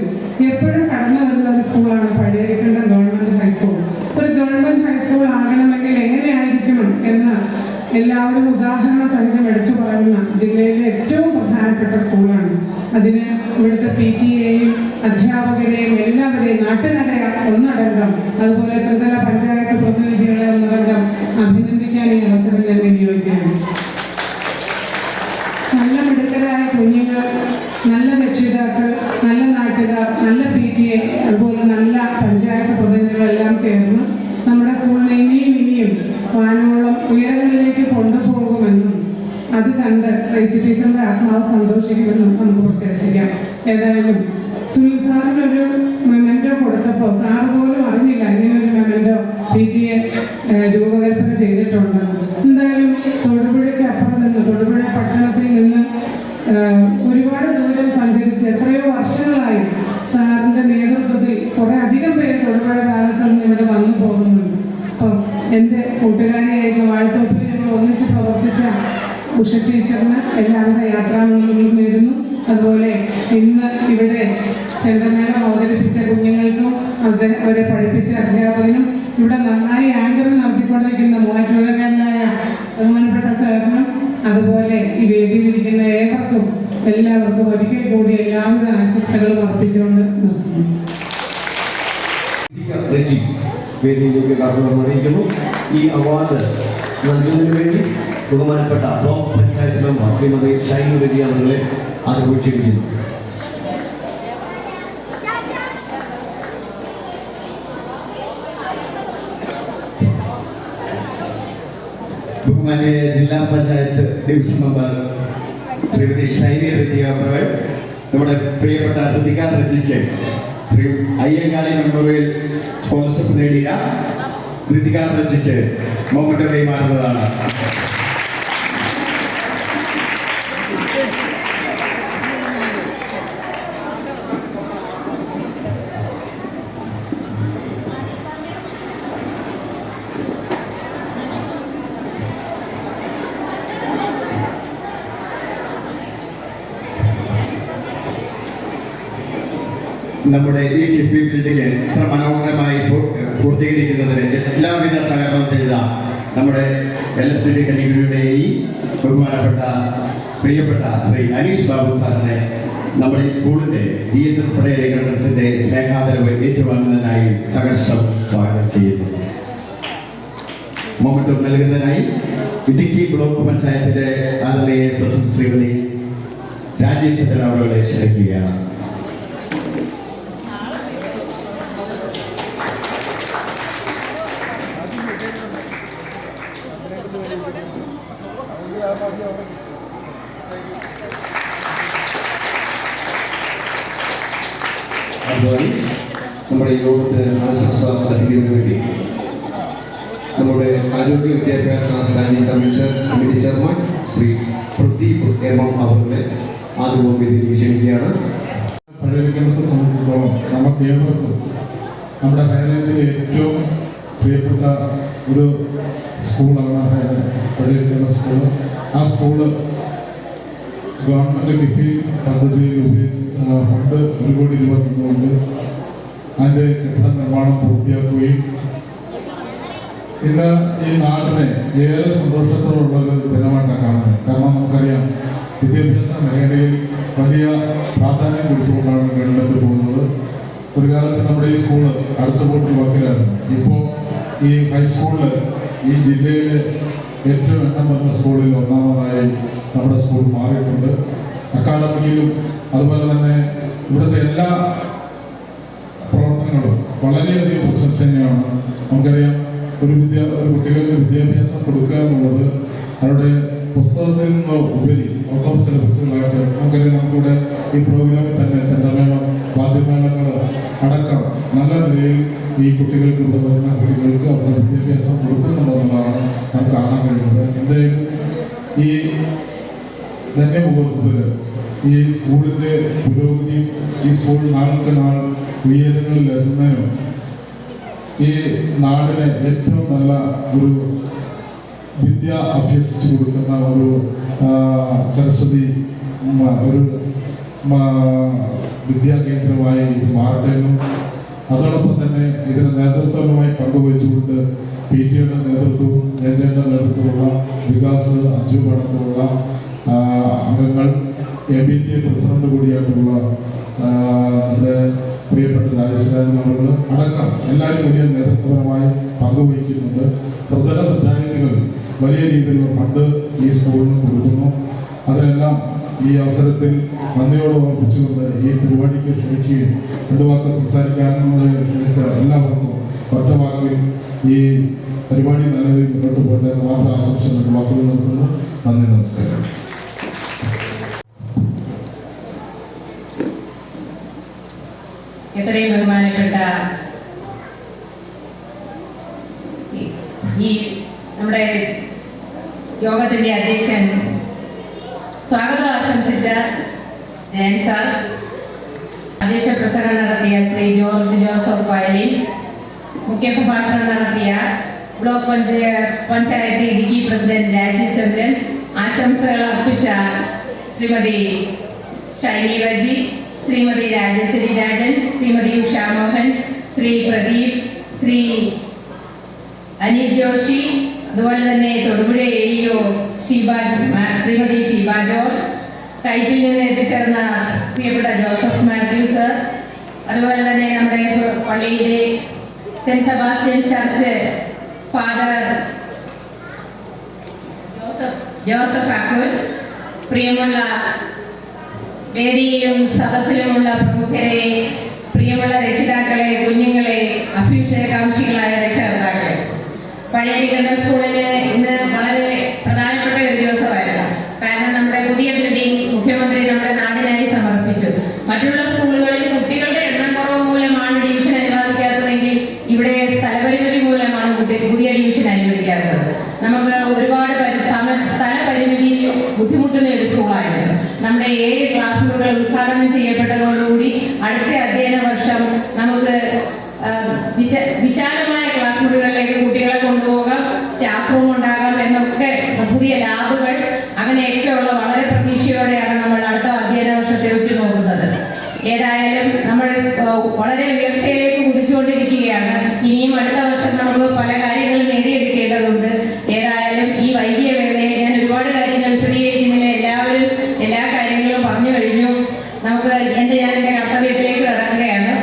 എപ്പോഴും കടന്നു വരുന്ന ഒരു സ്കൂളാണ് പഴയരിക്കണ്ടം ഗവൺമെൻറ് ഹൈസ്കൂൾ. ഒരു ഗവൺമെൻറ് ഹൈസ്കൂൾ ആകണമെങ്കിൽ എങ്ങനെയായിരിക്കണം എന്ന് എല്ലാവരും ഉദാഹരണ സഹിതം എടുത്തു പറയുന്ന ജില്ലയിലെ ഏറ്റവും പ്രധാനപ്പെട്ട സ്കൂളാണ്. അതിന് ഇവിടുത്തെ PTA-യും അധ്യാപകരെയും എല്ലാവരെയും നാട്ടുകാരെ ഒന്നടങ്കം, അതുപോലെ ത്രിതല പഞ്ചായത്ത് പ്രതിനിധികളെ ഒന്നടങ്കം അഭിനന്ദിക്കാൻ ഈ അവസരം ഞാൻ വിനിയോഗിക്കുകയാണ്. നല്ല മിടുക്കരായ കുഞ്ഞുങ്ങൾ, നല്ല രക്ഷിതാക്കൾ, നല്ല നാട്ടുകാർ, നല്ല PTA, അതുപോലെ നല്ല പഞ്ചായത്ത് പ്രതിനിധികളെല്ലാം ചേർന്ന് നമ്മുടെ സ്കൂളിനെ ഇനിയും വാനോളം ഉയരങ്ങളിലേക്ക് കൊണ്ടുപോകുമെന്നും അത് കണ്ട് റൈസ് ടീച്ചറിൻ്റെ ആത്മാവ് സന്തോഷിക്കുമെന്നും നമുക്ക് പ്രത്യാശിക്കാം. ഏതായാലും സുനിൽ സാറിനൊരു മെമൻറ്റോ കൊടുത്തപ്പോൾ സാറ് പോലും അറിഞ്ഞില്ല ഇങ്ങനെ ഒരു മെമൻറ്റോ PTA രൂപകൽപ്പന ചെയ്തിട്ടുണ്ട്. എന്തായാലും തൊടുപുഴയ്ക്ക് അപ്പുറം നിന്ന്, തൊടുപുഴ പട്ടണത്തിൽ നിന്ന് ഒരുപാട് ദൂരം സഞ്ചരിച്ച് എത്രയോ വർഷങ്ങളായി സാറിൻ്റെ നേതൃത്വത്തിൽ കുറേ അധികം പേര് തൊടുപുഴ ഭാഗത്തു നിന്ന് ഇവിടെ വന്നു പോകുന്നുണ്ട്. അപ്പം എൻ്റെ കൂട്ടുകാരിയായിരുന്ന വാഴത്തോപ്പിൽ ഞങ്ങൾ ഒന്നിച്ച് പ്രവർത്തിച്ച ഉഷ ടീച്ചറിന് എല്ലാവിധ യാത്രാമംഗളങ്ങളും നേരുന്നു. അതുപോലെ ഇന്ന് ഇവിടെ ചെണ്ടമേളം അവതരിപ്പിച്ച കുഞ്ഞുങ്ങൾക്കും അവരെ പഠിപ്പിച്ച അധ്യാപകനും ഇവിടെ നന്നായി ആങ്കറിങ് നടത്തിക്കൊണ്ടിരിക്കുന്ന മൂവാറ്റുപുഴക്കാരനായ ബഹുമാനപ്പെട്ട സാറിനും അതുപോലെ ഈ വേദിയിലിരിക്കുന്ന ഏവർക്കും എല്ലാവർക്കും ഒരിക്കൽ കൂടി എല്ലാവിധ ആശംസകളും അർപ്പിച്ചുകൊണ്ട് നിർത്തുന്നു. വേദിയിലേക്ക് കടന്നു അറിയിക്കുന്നു. ഈ അവാർഡ് നൽകുന്നതിന് വേണ്ടി ബഹുമാനപ്പെട്ട ബ്ലോക്ക് പഞ്ചായത്ത് മെമ്പർ ശ്രീമതി ഷൈനി റെഡ്ഡി അവരെ അതിപ്പോൾ ക്ഷണിക്കുന്നു. ബഹുമാന്യ ജില്ലാ പഞ്ചായത്ത് ഡിവിഷൻ മെമ്പർ ശ്രീമതി ഷൈനി റജി അവർ നമ്മുടെ പ്രിയപ്പെട്ട ഋതിക റജിക്ക് ശ്രീ അയ്യങ്കാളി മെമ്മോറിയൽ സ്പോൺസർഷിപ്പ് നേടിയ ഋതിക റജിക്ക് മൊമെന്റ് കൈമാറുന്നതാണ്. നമ്മുടെ ഈ കിഫ്ബി ബിൽഡിംഗ് ഇത്ര മനോഹരമായി പൂർത്തീകരിക്കുന്നതിന് എല്ലാവിധ സഹകരണം ചെയ്ത നമ്മുടെ LSD കലികളുടെ ഈ ബഹുമാനപ്പെട്ട പ്രിയപ്പെട്ട ശ്രീ അനീഷ് ബാബു സാറിനെ നമ്മുടെ ഈ സ്കൂളിന്റെ GHS പടേരി കണ്ടത്തിന്റെ സ്നേഹാദരവ് ഏറ്റുവാങ്ങുന്നതിനായി സഹർഷം സ്വാഗതം ചെയ്യുന്നു. മൊമെന്റം നൽകുന്നതിനായി ഇടുക്കി ബ്ലോക്ക് പഞ്ചായത്തിന്റെ ആദരണീയ പ്രസിഡന്റ് ശ്രീമതി രാജീവ് ചന്ദ്രൻ അവരുടെ ക്ഷണിക്കുകയാണ്. അതുപോലെ നമ്മുടെ യോഗത്തിന് ആശംസ അർപ്പിക്കുന്നതിന് വേണ്ടി നമ്മുടെ ആരോഗ്യ വിദ്യാഭ്യാസ standing committee chairman Shri Pradeep M അവരുടെ ആദ്യ വേദിയിൽ ക്ഷണിക്കുകയാണ്. പഴയകാലത്തെ സംബന്ധിച്ചിടത്തോളം നമുക്ക് ഏവർക്കും നമ്മുടെ ഹൈലൻഡിലെ ഏറ്റവും പ്രിയപ്പെട്ട ഒരു സ്കൂളാണ് പഴയകാല സ്കൂള്. ആ സ്കൂള് ഗവൺമെൻറ് കിഫ്ബി പദ്ധതിയിൽ ഉപയോഗിച്ച് ഫണ്ട് 1 കോടി രൂപ തന്നുകൊണ്ട് അതിൻ്റെ കെട്ടിട നിർമ്മാണം പൂർത്തിയാക്കുകയും ഇന്ന് ഈ നാടിനെ ഏറെ സന്തോഷത്തോടുള്ള ഒരു ദിനമായിട്ടാണ് കാണുന്നത്. കാരണം നമുക്കറിയാം വിദ്യാഭ്യാസ മേഖലയിൽ വലിയ പ്രാധാന്യം കൊടുത്തുകൊണ്ടാണ് ഗവൺമെൻറ് പോകുന്നത്. ഒരു കാലത്ത് നമ്മുടെ ഈ സ്കൂള് അടച്ചുപൂട്ടൽ വക്കിലായിരുന്നു. ഇപ്പോൾ ഈ ഹൈസ്കൂളിൽ ഈ ജില്ലയിലെ ഏറ്റവും എണ്ണം വന്ന സ്കൂളിൽ ഒന്നാമതായി നമ്മുടെ സ്കൂൾ മാറിയിട്ടുണ്ട്. അക്കാഡമിക്കിലും അതുപോലെ തന്നെ ഇവിടുത്തെ എല്ലാ പ്രവർത്തനങ്ങളും വളരെയധികം പ്രശംസനീയമാണ്. നമുക്കറിയാം ഒരു കുട്ടികൾക്ക് വിദ്യാഭ്യാസം കൊടുക്കുക എന്നുള്ളത് അവരുടെ പുസ്തകത്തിൽ നിന്ന് ഉപരി ഔട്ട് ഓഫ് സിലബസുകളായിട്ട് നമുക്കറിയാം. നമുക്കിവിടെ ഈ പ്രോഗ്രാമിൽ തന്നെ ചെണ്ടമേളം വാദ്യമേളങ്ങൾ അടക്കം നല്ല നിലയിൽ ഈ കുട്ടികൾക്ക് ഇവിടെ വരുന്ന കുട്ടികൾക്ക് അവരുടെ വിദ്യാഭ്യാസം കൊടുക്കുന്നുണ്ടെന്നുള്ളതാണ് നമുക്ക് കാണാൻ കഴിയുന്നത്. എന്തായാലും ഈ ധന്യമുഹൂർത്തത്തിൽ ഈ സ്കൂളിൻ്റെ പുരോഗതി, ഈ സ്കൂൾ നാൾക്ക് നാൾ ഉയരങ്ങളിൽ എത്തുന്നതിനും ഈ നാടിന് ഏറ്റവും നല്ല ഒരു വിദ്യ അഭ്യസിച്ചു കൊടുക്കുന്ന ഒരു സരസ്വതി ഒരു വിദ്യാകേന്ദ്രമായി ഇത് മാറട്ടെന്നും അതോടൊപ്പം തന്നെ ഇതിന് നേതൃത്വമായി പങ്കുവച്ചുകൊണ്ട് PTയുടെ നേതൃത്വവും ജയന്റെ നേതൃത്വമുള്ള വികാസ് അഞ്ജു അടക്കമുള്ള അംഗങ്ങൾ MBTA പ്രസിഡന്റ് കൂടിയായിട്ടുള്ള നമ്മുടെ പ്രിയപ്പെട്ട രാജേശ്വരൻ അവർ അടക്കം എല്ലാവരും വലിയ നേതൃത്വപരമായി പങ്കുവഹിക്കുന്നുണ്ട്. ത്രിതല പഞ്ചായത്തുകൾ വലിയ രീതിയിലുള്ള ഫണ്ട് ഈ സ്കൂളിന് കൊടുക്കുന്നു. അതിനെല്ലാം ഈ അവസരത്തിൽ നന്ദിയോട് ഓർമ്മിച്ചുകൊണ്ട് ഈ പരിപാടിക്ക് ക്ഷണിക്കുകയും 2 വാക്ക് സംസാരിക്കാനും ക്ഷണിച്ച എല്ലാവർക്കും ഒറ്റ വാക്കിൽ ഈ പരിപാടി നല്ല രീതിയിൽ മുന്നോട്ട് പോകട്ടെ മാത്രം ആശംസകൾ വാക്കുകൾ നിർത്തുന്നു. നന്ദി, നമസ്കാരം. എത്രയും ബഹുമാനപ്പെട്ട ഈ നമ്മുടെ യോഗത്തിന്റെ അധ്യക്ഷൻ സ്വാഗതം ആശംസിച്ച ജയൻ സാർ, അധ്യക്ഷ പ്രസംഗം നടത്തിയ ശ്രീ ജോർജ് ജോസഫ് വയലിൻ, മുഖ്യപ്രഭാഷണം നടത്തിയ ബ്ലോക്ക് പഞ്ചായത്ത് ഇടുക്കി പ്രസിഡന്റ് രാജീവ് ചന്ദ്രൻ, ആശംസകൾ അർപ്പിച്ച ശ്രീമതി ഷൈനി റജി, ശ്രീമതി രാജേശ്വരി രാജൻ, ശ്രീമതി ഉഷാ മോഹൻ, ശ്രീ പ്രദീപ്, ശ്രീ അനിൽ ജോഷി, അതുപോലെ തന്നെ തൊടുപുഴ AEO ശ്രീമതി ഷീബ ജോർജ്, കൈറ്റിൽ നിന്ന് എത്തിച്ചേർന്ന പ്രിയപ്പെട്ട ജോസഫ് മാത്യു സർ, അതുപോലെ തന്നെ നമ്മുടെ പള്ളിയിലെ saint Sebastian church father Joseph Akkul, പ്രിയമുള്ള വേദിയിലും സദസ്സിലുമുള്ള പ്രമുഖരെ, പ്രിയമുള്ള രക്ഷിതാക്കളെ, കുഞ്ഞുങ്ങളെ, അഭ്യുദയകാംക്ഷികളായ രക്ഷകർത്താക്കളെ, പഴയരി കണ്ടം സ്കൂളിന് ഇന്ന് വളരെ പ്രധാനപ്പെട്ട ഒരു ദിവസമായിരുന്നു. കാരണം നമ്മുടെ പുതിയ ബിൽഡിംഗ് മുഖ്യമന്ത്രി നമ്മുടെ നാടിനായി സമർപ്പിച്ചു. മറ്റുള്ള സ്കൂളുകളിൽ കുട്ടികളുടെ എണ്ണം കുറവ് മൂലമാണ് ഡിവിഷൻ അനുവദിക്കാത്തതെങ്കിൽ ഇവിടെ സ്ഥലപരിമിതി മൂലമാണ് പുതിയ ഡിവിഷൻ അനുവദിക്കാത്തത്. നമുക്ക് ഒരുപാട് സ്ഥല പരിമിതി ബുദ്ധിമുട്ടുന്ന ഒരു സ്കൂളായിരുന്നു. നമ്മുടെ 7 ക്ലാസ് മുറികൾ ഉദ്ഘാടനം ചെയ്യപ്പെട്ടതോടുകൂടി അടുത്ത അധ്യയന വർഷം നമുക്ക് വിശാലമായ ക്ലാസ് മുറികളിലേക്ക് കുട്ടികളെ കൊണ്ടുപോകാം, സ്റ്റാഫ് റൂം ഉണ്ടാകാം എന്നൊക്കെ, പുതിയ ലാബുകൾ, അങ്ങനെയൊക്കെയുള്ള വളരെ പ്രതീക്ഷയോടെയാണ് നമ്മൾ അടുത്ത അധ്യയന വർഷത്തെ ഉറ്റുനോക്കുന്നത്. ഏതായാലും നമ്മൾ വളരെ ഉയർച്ചയിലേക്ക് കുതിച്ചുകൊണ്ടിരിക്കുകയാണ്. ഇനിയും അടുത്ത വർഷം നമുക്ക് പല കാര്യങ്ങളും നേടിയെടുക്കേണ്ടതുണ്ട്. ഏതായാലും ഈ വൈകിയ വേളയിൽ ഞാൻ ഒരുപാട് കാര്യങ്ങൾ വിശദീകരിക്കുന്നില്ല. എല്ലാവരും എല്ലാ കാര്യങ്ങളും പറഞ്ഞു കഴിഞ്ഞു. നമുക്ക് ഞാൻ എൻ്റെ കർത്തവ്യത്തിലേക്ക് കടക്കുകയാണ്.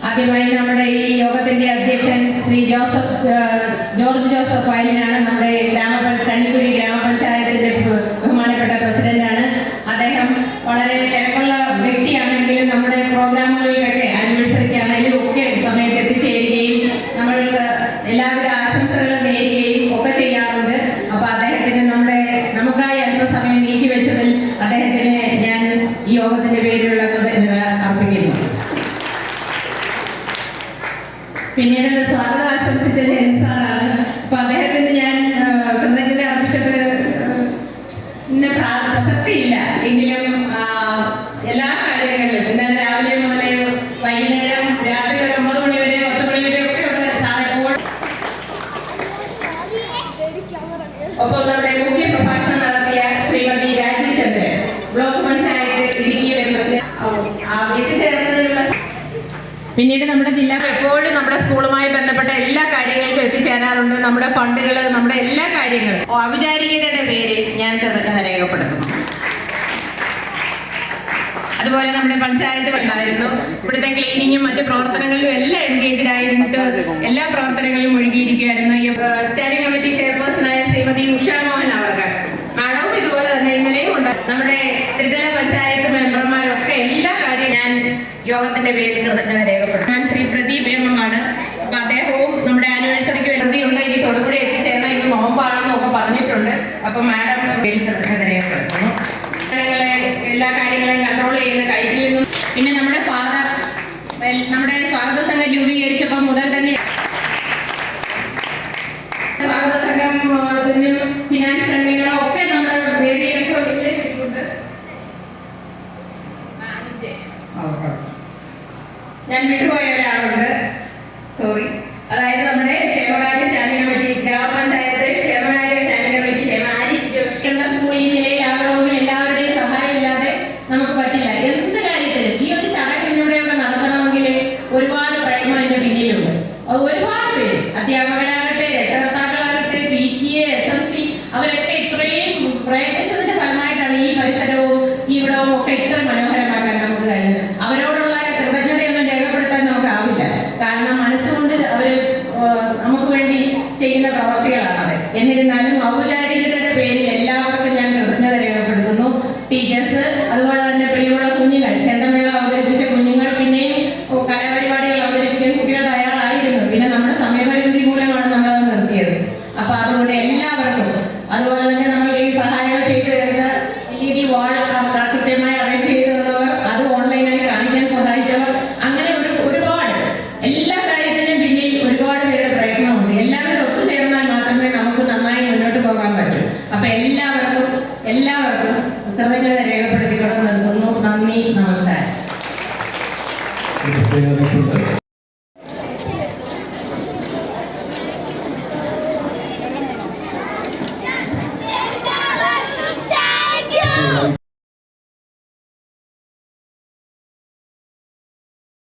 ആദ്യമായി നമ്മുടെ ഈ യോഗത്തിന്റെ അധ്യക്ഷൻ ശ്രീ ജോർജ് ജോസഫ് വയലിനാണ്. നമ്മുടെ കഞ്ഞിക്കുഴി ഗ്രാമപഞ്ചായത്തിന്റെ ബഹുമാനപ്പെട്ട പ്രസിഡന്റാണ്. അദ്ദേഹം വളരെ തിരക്കുള്ള വ്യക്തിയാണെങ്കിലും നമ്മുടെ പ്രോഗ്രാമുകളിലൊക്കെ ആനിവേഴ്സറിക്കാണെങ്കിലും ഒക്കെ സമയത്ത് എത്തിച്ചേരുകയും നമ്മൾക്ക് എല്ലാവിധ ആശംസകളും നേരുകയും ഒക്കെ ചെയ്യാറുണ്ട്. അപ്പൊ അദ്ദേഹത്തിന് നമുക്കായി അല്പസമയം നീക്കി വെച്ചതിൽ അദ്ദേഹത്തിന് ഞാൻ ഈ യോഗത്തിന്റെ പേരിലുള്ള കൃതജ്ഞത അർപ്പിക്കുന്നു. പിന്നീട് സ്വാഗതം ആശംസിച്ച ജയൻ സാറാണ്. അപ്പൊ അദ്ദേഹത്തിന് ഞാൻ കൃതജ്ഞത അർപ്പിച്ചത് പ്രസക്തിയില്ല എങ്കിലും എല്ലാ കാര്യങ്ങളിലും ഇന്ന് രാവിലെ മുതലേ വൈകുന്നേരം രാത്രി 9 മണി വരെ 10 മണി വരെ ഒക്കെ ഇവിടെ സാറെ ഒപ്പം നമ്മുടെ മുഖ്യ പ്രഭാഷണം നടത്തിയ ശ്രീമതി രാജീവ് ചന്ദ്രൻ, ബ്ലോക്ക് പഞ്ചായത്ത് ഇടുക്കി എത്തിച്ചേർന്നതിനുള്ള. പിന്നീട് നമ്മുടെ ജില്ല എപ്പോഴും നമ്മുടെ സ്കൂളുമായി ബന്ധപ്പെട്ട എല്ലാ കാര്യങ്ങൾക്കും എത്തിച്ചേരാറുണ്ട്. നമ്മുടെ ഫണ്ടുകൾ, നമ്മുടെ എല്ലാ കാര്യങ്ങളും ഔപചാരികതയുടെ പേരിൽ ഞാൻ കൃതജ്ഞത രേഖപ്പെടുത്തുന്നു. അതുപോലെ നമ്മുടെ പഞ്ചായത്ത് ഉണ്ടായിരുന്നു. ഇവിടുത്തെ ക്ലീനിങ്ങും മറ്റു പ്രവർത്തനങ്ങളിലും എല്ലാം എൻഗേജ്ഡ് ആയിട്ട് എല്ലാ പ്രവർത്തനങ്ങളിലും ഒഴുകിയിരിക്കുകയായിരുന്നു. സ്റ്റാൻഡിംഗ് കമ്മിറ്റി ചെയർപേഴ്സണായ ശ്രീമതി ഉഷാമോഹൻ അവർക്ക് മാഡവും ഇതുപോലെ തന്നെ ഇന്നലെയും ഉണ്ട്. നമ്മുടെ ത്രിതല പഞ്ചായത്ത് മെമ്പർമാരൊക്കെ എല്ലാ കാര്യവും ഞാൻ യോഗത്തിന്റെ പേരിൽ കൃതജ്ഞത രേഖപ്പെടുത്തും. ഞാൻ ശ്രീ പ്രദീപ് എമ്മാണ്. അപ്പൊ അദ്ദേഹവും നമ്മുടെ ആനിവേഴ്സറിക്ക് വെറുതെയുണ്ട്, ഇനി തൊടുപുഴ എത്തിച്ചേരണം, ഇത് നോമ്പാണെന്നും ഒക്കെ പറഞ്ഞിട്ടുണ്ട്. അപ്പൊ മാഡം പേരിൽ കൃതജ്ഞത രേഖപ്പെടുത്തുന്നു. എല്ലാ കാര്യങ്ങളെയും കൺട്രോൾ ചെയ്ത് കഴിയിൽ നിന്നും. പിന്നെ നമ്മുടെ നമ്മുടെ സ്വാഗത സംഘം രൂപീകരിച്ചപ്പോൾ മുതൽ തന്നെ സ്വാഗത സംഘം ഫിനാൻസ് കർമ്മികളോ ഒക്കെ നമ്മുടെ വേദിയിലേക്ക് വെച്ചിട്ടുണ്ട്. ഞാൻ വിട്ടുപോയ ഒരാളുണ്ട്, സോറി. അതായത് നമ്മുടെ ക്ഷേമകാര്യ സ്റ്റാൻഡിംഗ് കമ്മിറ്റി, ഗ്രാമപഞ്ചായത്ത് ക്ഷേമകാര്യ സ്റ്റാൻഡിംഗ് കമ്മിറ്റി സ്കൂളിൽ നിലയിലാകണമെങ്കിൽ എല്ലാവരുടെയും സഹായം ഇല്ലാതെ നമുക്ക് പറ്റില്ല. എന്ത് കാര്യത്തിലും ഈ ഒരു ചടങ്ങിലൂടെയൊക്കെ നടത്തണമെങ്കിൽ ഒരുപാട് പ്രയത്നം അതിന്റെ പിന്നിലുണ്ട്. ഒരുപാട് പേര്, അധ്യാപകരാകട്ടെ, രക്ഷകർത്താക്കളാകട്ടെ, PTA, SMC, അവരൊക്കെ ഇത്രയും പ്രയത്നിച്ചതിന്റെ ഫലമായിട്ടാണ് ഈ പരിസരവും ഈ ഇവിടവും ഒക്കെ ഇത്ര മനോഹരമാക്കാൻ നമുക്ക് കഴിയുന്നത്. അവരോടുള്ള കൃതജ്ഞതയൊന്നും രേഖപ്പെടുത്താൻ നമുക്കാവില്ല. കാരണം മനസ്സുകൊണ്ട് അവര് നമുക്ക് വേണ്ടി ചെയ്യുന്ന പ്രവർത്തികളാണത്. എന്നിരുന്നാലും ഔപചാരികതയുടെ പേരിൽ എല്ലാവർക്കും ഞാൻ കൃതജ്ഞത രേഖപ്പെടുത്തുന്നു. ടീച്ചേഴ്സ്, അതുപോലെ തന്നെ പ്രിയമുള്ള കുഞ്ഞുങ്ങൾ, ചെണ്ടമേള അവതരിപ്പിച്ച കുഞ്ഞുങ്ങൾ, പിന്നെയും കലാപരിപാടികൾ അവതരിപ്പിക്കാൻ കുട്ടികൾ തയ്യാറായിരുന്നു. പിന്നെ നമ്മുടെ സമയപരിമിതി മൂലമാണ് നമ്മളത് നിർത്തിയത്. അപ്പൊ അതുകൊണ്ട് എല്ലാവർക്കും, അതുപോലെ തന്നെ നമ്മൾ